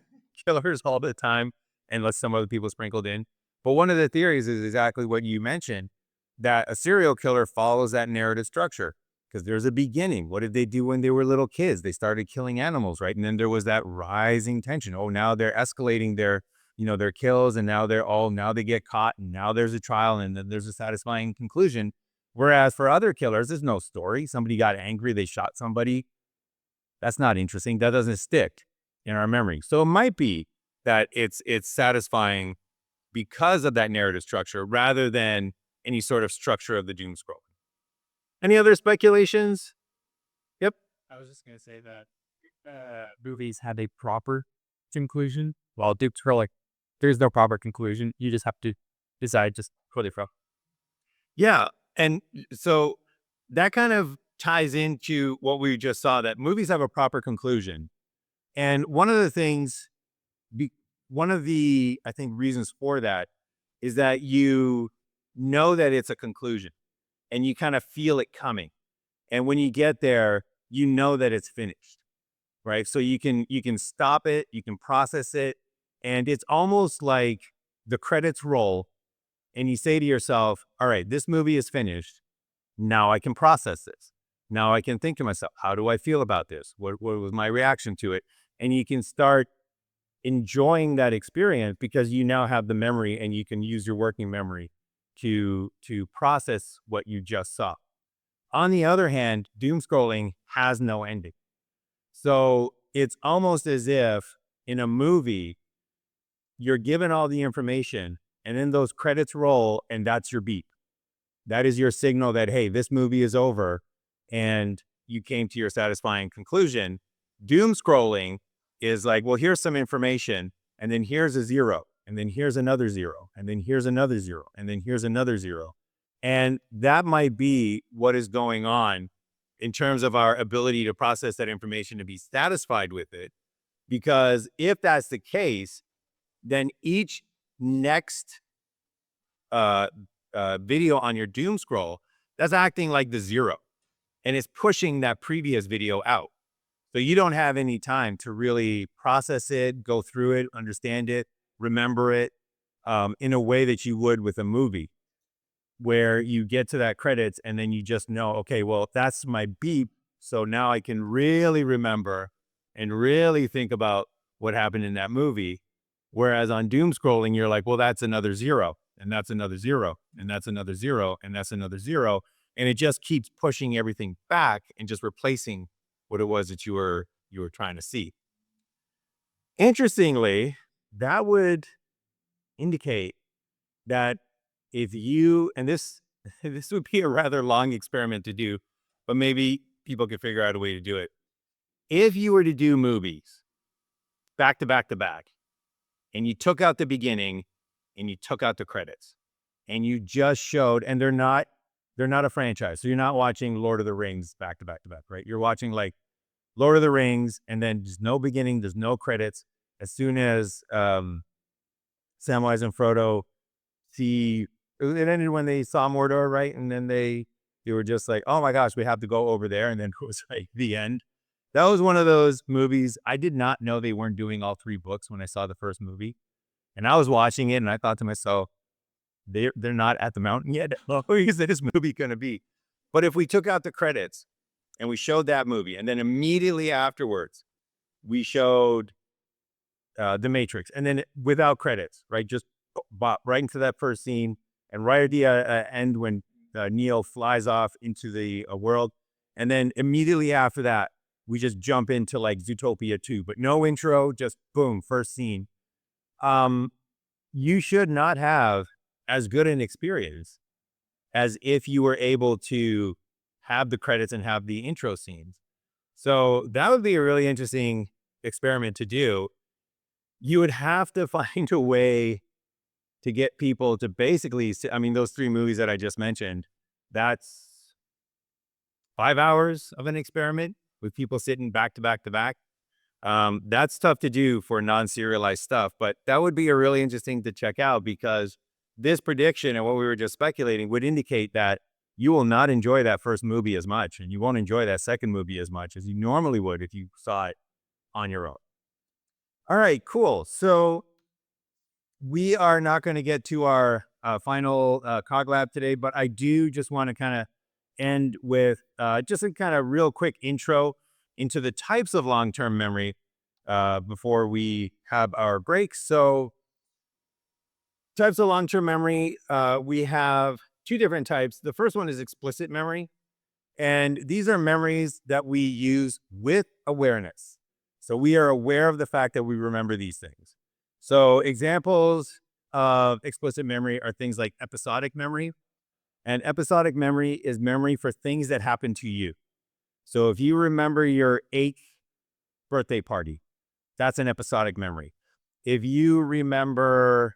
killers all the time, unless some other people sprinkled in. But one of the theories is exactly what you mentioned, that a serial killer follows that narrative structure because there's a beginning. What did they do when they were little kids? They started killing animals, right? And then there was that rising tension. Oh, now they're escalating their kills, and now they get caught, and now there's a trial, and then there's a satisfying conclusion. Whereas for other killers, there's no story. Somebody got angry, they shot somebody. That's not interesting. That doesn't stick in our memory. So it might be that it's satisfying because of that narrative structure rather than any sort of structure of the doom scroll. Any other speculations? Yep. I was just going to say that movies have a proper conclusion, while doom scrolling, there's no proper conclusion. You just have to decide just what from. Yeah. And so that kind of ties into what we just saw, that movies have a proper conclusion. And one of the things, one of the, I think, reasons for that is that you know that it's a conclusion and you kind of feel it coming. And when you get there, you know that it's finished, right? So you can stop it, you can process it, and it's almost like the credits roll and you say to yourself, all right, this movie is finished. Now I can process this. Now I can think to myself, how do I feel about this? What was my reaction to it? And you can start enjoying that experience because you now have the memory and you can use your working memory to process what you just saw. On the other hand, doom scrolling has no ending. So it's almost as if in a movie, you're given all the information and then those credits roll and that's your beep. That is your signal that, hey, this movie is over and you came to your satisfying conclusion. Doom scrolling is like, well, here's some information and then here's a 0 and then here's another 0 and then here's another 0 and then here's another 0. And that might be what is going on in terms of our ability to process that information to be satisfied with it. Because if that's the case, then each next video on your doom scroll, that's acting like the 0 and it's pushing that previous video out. So you don't have any time to really process it, go through it, understand it, remember it in a way that you would with a movie, where you get to that credits and then you just know, okay, well, that's my beep. So now I can really remember and really think about what happened in that movie. Whereas on doom scrolling, you're like, well, that's another 0 and that's another 0 and that's another 0 and that's another 0. And it just keeps pushing everything back and just replacing what it was that you were trying to see. Interestingly, that would indicate that if you, and this would be a rather long experiment to do, but maybe people could figure out a way to do it. If you were to do movies back to back to back, and you took out the beginning and you took out the credits and you just showed, and they're not a franchise. So you're not watching Lord of the Rings back to back to back, right? You're watching like Lord of the Rings and then there's no beginning, there's no credits. As soon as Samwise and Frodo see, it ended when they saw Mordor, right? And then they were just like, oh my gosh, we have to go over there. And then it was like the end. That was one of those movies. I did not know they weren't doing all 3 books when I saw the first movie. And I was watching it and I thought to myself, they're not at the mountain yet. How is this movie going to be? But if we took out the credits and we showed that movie, and then immediately afterwards, we showed The Matrix, and then without credits, right? Just bop right into that first scene. And right at the end when Neo flies off into the world. And then immediately after that, we just jump into like Zootopia 2, but no intro, just boom, first scene. You should not have as good an experience as if you were able to have the credits and have the intro scenes. So that would be a really interesting experiment to do. You would have to find a way to get people to basically, I mean, those 3 movies that I just mentioned, that's 5 hours of an experiment with people sitting back to back to back. That's tough to do for non-serialized stuff, but that would be a really interesting to check out, because this prediction and what we were just speculating would indicate that you will not enjoy that first movie as much, and you won't enjoy that second movie as much as you normally would if you saw it on your own. All right, cool. So we are not going to get to our final Cog Lab today, but I do just want to kind of end with just a kind of real quick intro into the types of long-term memory before we have our break. So types of long-term memory, we have 2 different types. The first one is explicit memory. And these are memories that we use with awareness. So we are aware of the fact that we remember these things. So examples of explicit memory are things like episodic memory. And episodic memory is memory for things that happen to you. So if you remember your 8th birthday party, that's an episodic memory. If you remember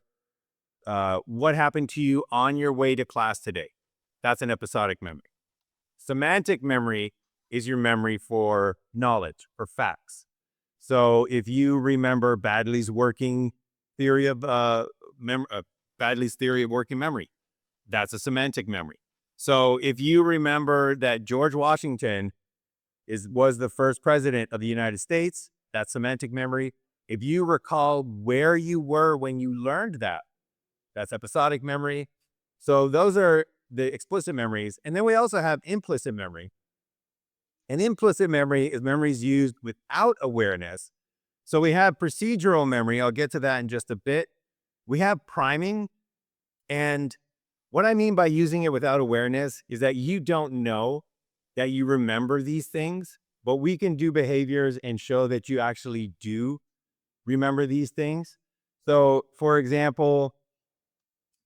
what happened to you on your way to class today, that's an episodic memory. Semantic memory is your memory for knowledge, for facts. So if you remember Baddeley's theory of working memory, that's a semantic memory. So if you remember that George Washington was the first president of the United States, that's semantic memory. If you recall where you were when you learned that, that's episodic memory. So those are the explicit memories. And then we also have implicit memory. And implicit memory is memories used without awareness. So we have procedural memory. I'll get to that in just a bit. We have priming. And what I mean by using it without awareness is that you don't know that you remember these things but we can do behaviors and show that you actually do remember these things. So, for example,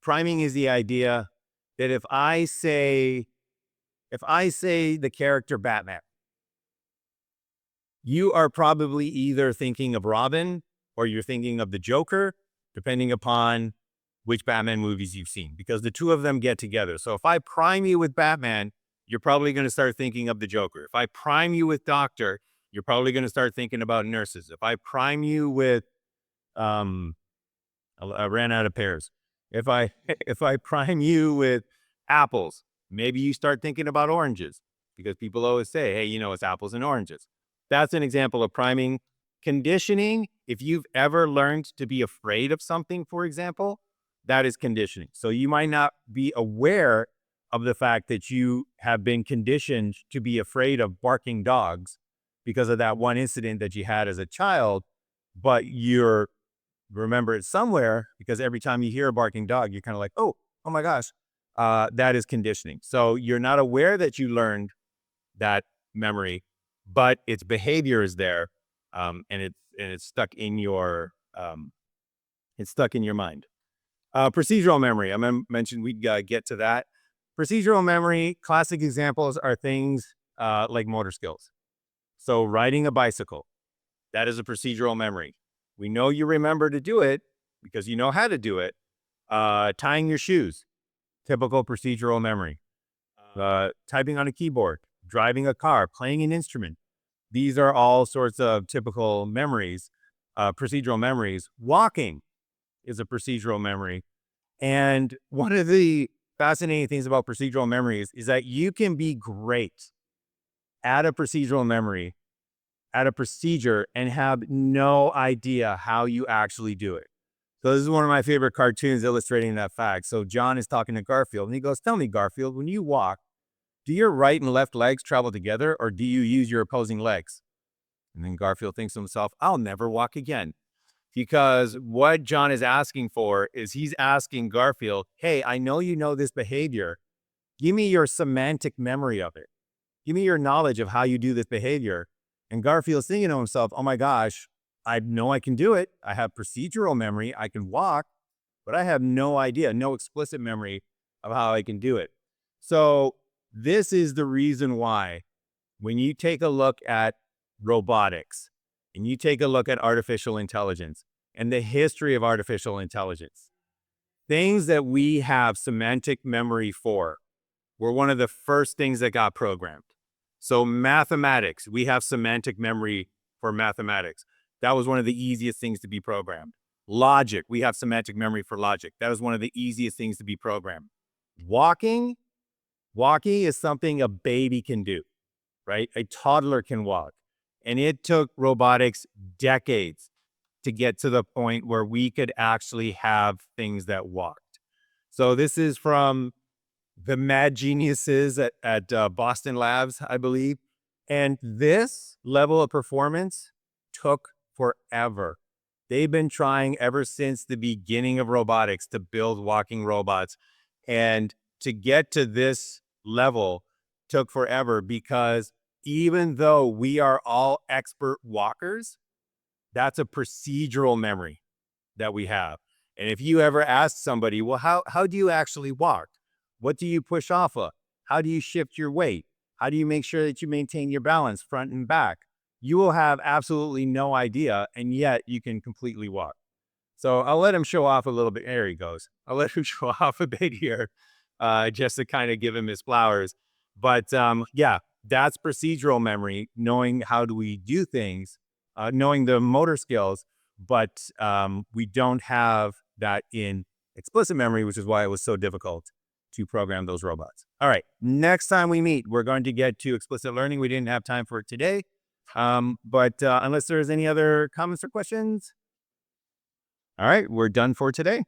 priming is the idea that if I say the character Batman, you are probably either thinking of Robin or you're thinking of the Joker, depending upon which Batman movies you've seen, because the two of them get together. So if I prime you with Batman, you're probably going to start thinking of the Joker. If I prime you with Doctor, you're probably going to start thinking about nurses. If I prime you with, I ran out of pears. If I if I prime you with apples, maybe you start thinking about oranges, because people always say, hey, it's apples and oranges. That's an example of priming. Conditioning, if you've ever learned to be afraid of something, for example, that is conditioning. So you might not be aware of the fact that you have been conditioned to be afraid of barking dogs because of that one incident that you had as a child, but you're remember it somewhere, because every time you hear a barking dog, you're kind of like, oh my gosh, that is conditioning. So you're not aware that you learned that memory, but its behavior is there, and it's stuck in your mind. Procedural memory. I mentioned we'd get to that. Procedural memory, classic examples are things like motor skills. So riding a bicycle, that is a procedural memory. We know you remember to do it because you know how to do it. Tying your shoes, typical procedural memory. Typing on a keyboard, driving a car, playing an instrument. These are all sorts of typical memories, procedural memories. Walking is a procedural memory. And one of the fascinating things about procedural memories is that you can be great at a procedural memory, at a procedure, and have no idea how you actually do it. So this is one of my favorite cartoons illustrating that fact. So John is talking to Garfield and he goes, tell me, Garfield, when you walk, do your right and left legs travel together or do you use your opposing legs? And then Garfield thinks to himself, I'll never walk again. Because what John is asking for is he's asking Garfield, hey, I know you know this behavior. Give me your semantic memory of it. Give me your knowledge of how you do this behavior. And Garfield's thinking to himself, oh my gosh, I know I can do it. I have procedural memory. I can walk, but I have no idea, no explicit memory of how I can do it. So this is the reason why when you take a look at robotics and you take a look at artificial intelligence and the history of artificial intelligence, things that we have semantic memory for were one of the first things that got programmed. So mathematics, we have semantic memory for mathematics. That was one of the easiest things to be programmed. Logic, we have semantic memory for logic. That was one of the easiest things to be programmed. Walking is something a baby can do, right? A toddler can walk. And it took robotics decades to get to the point where we could actually have things that walked. So this is from the mad geniuses at Boston Labs, I believe. And this level of performance took forever. They've been trying ever since the beginning of robotics to build walking robots. And to get to this level took forever because even though we are all expert walkers, that's a procedural memory that we have. And if you ever ask somebody, well, how do you actually walk? What do you push off of? How do you shift your weight? How do you make sure that you maintain your balance front and back? You will have absolutely no idea, and yet you can completely walk. So I'll let him show off a little bit. There he goes. I'll let him show off a bit here, just to kind of give him his flowers. But yeah, that's procedural memory, knowing how do we do things, knowing the motor skills, but we don't have that in explicit memory, which is why it was so difficult to program those robots. All right, next time we meet, we're going to get to explicit learning. We didn't have time for it today, but unless there's any other comments or questions. All right, we're done for today.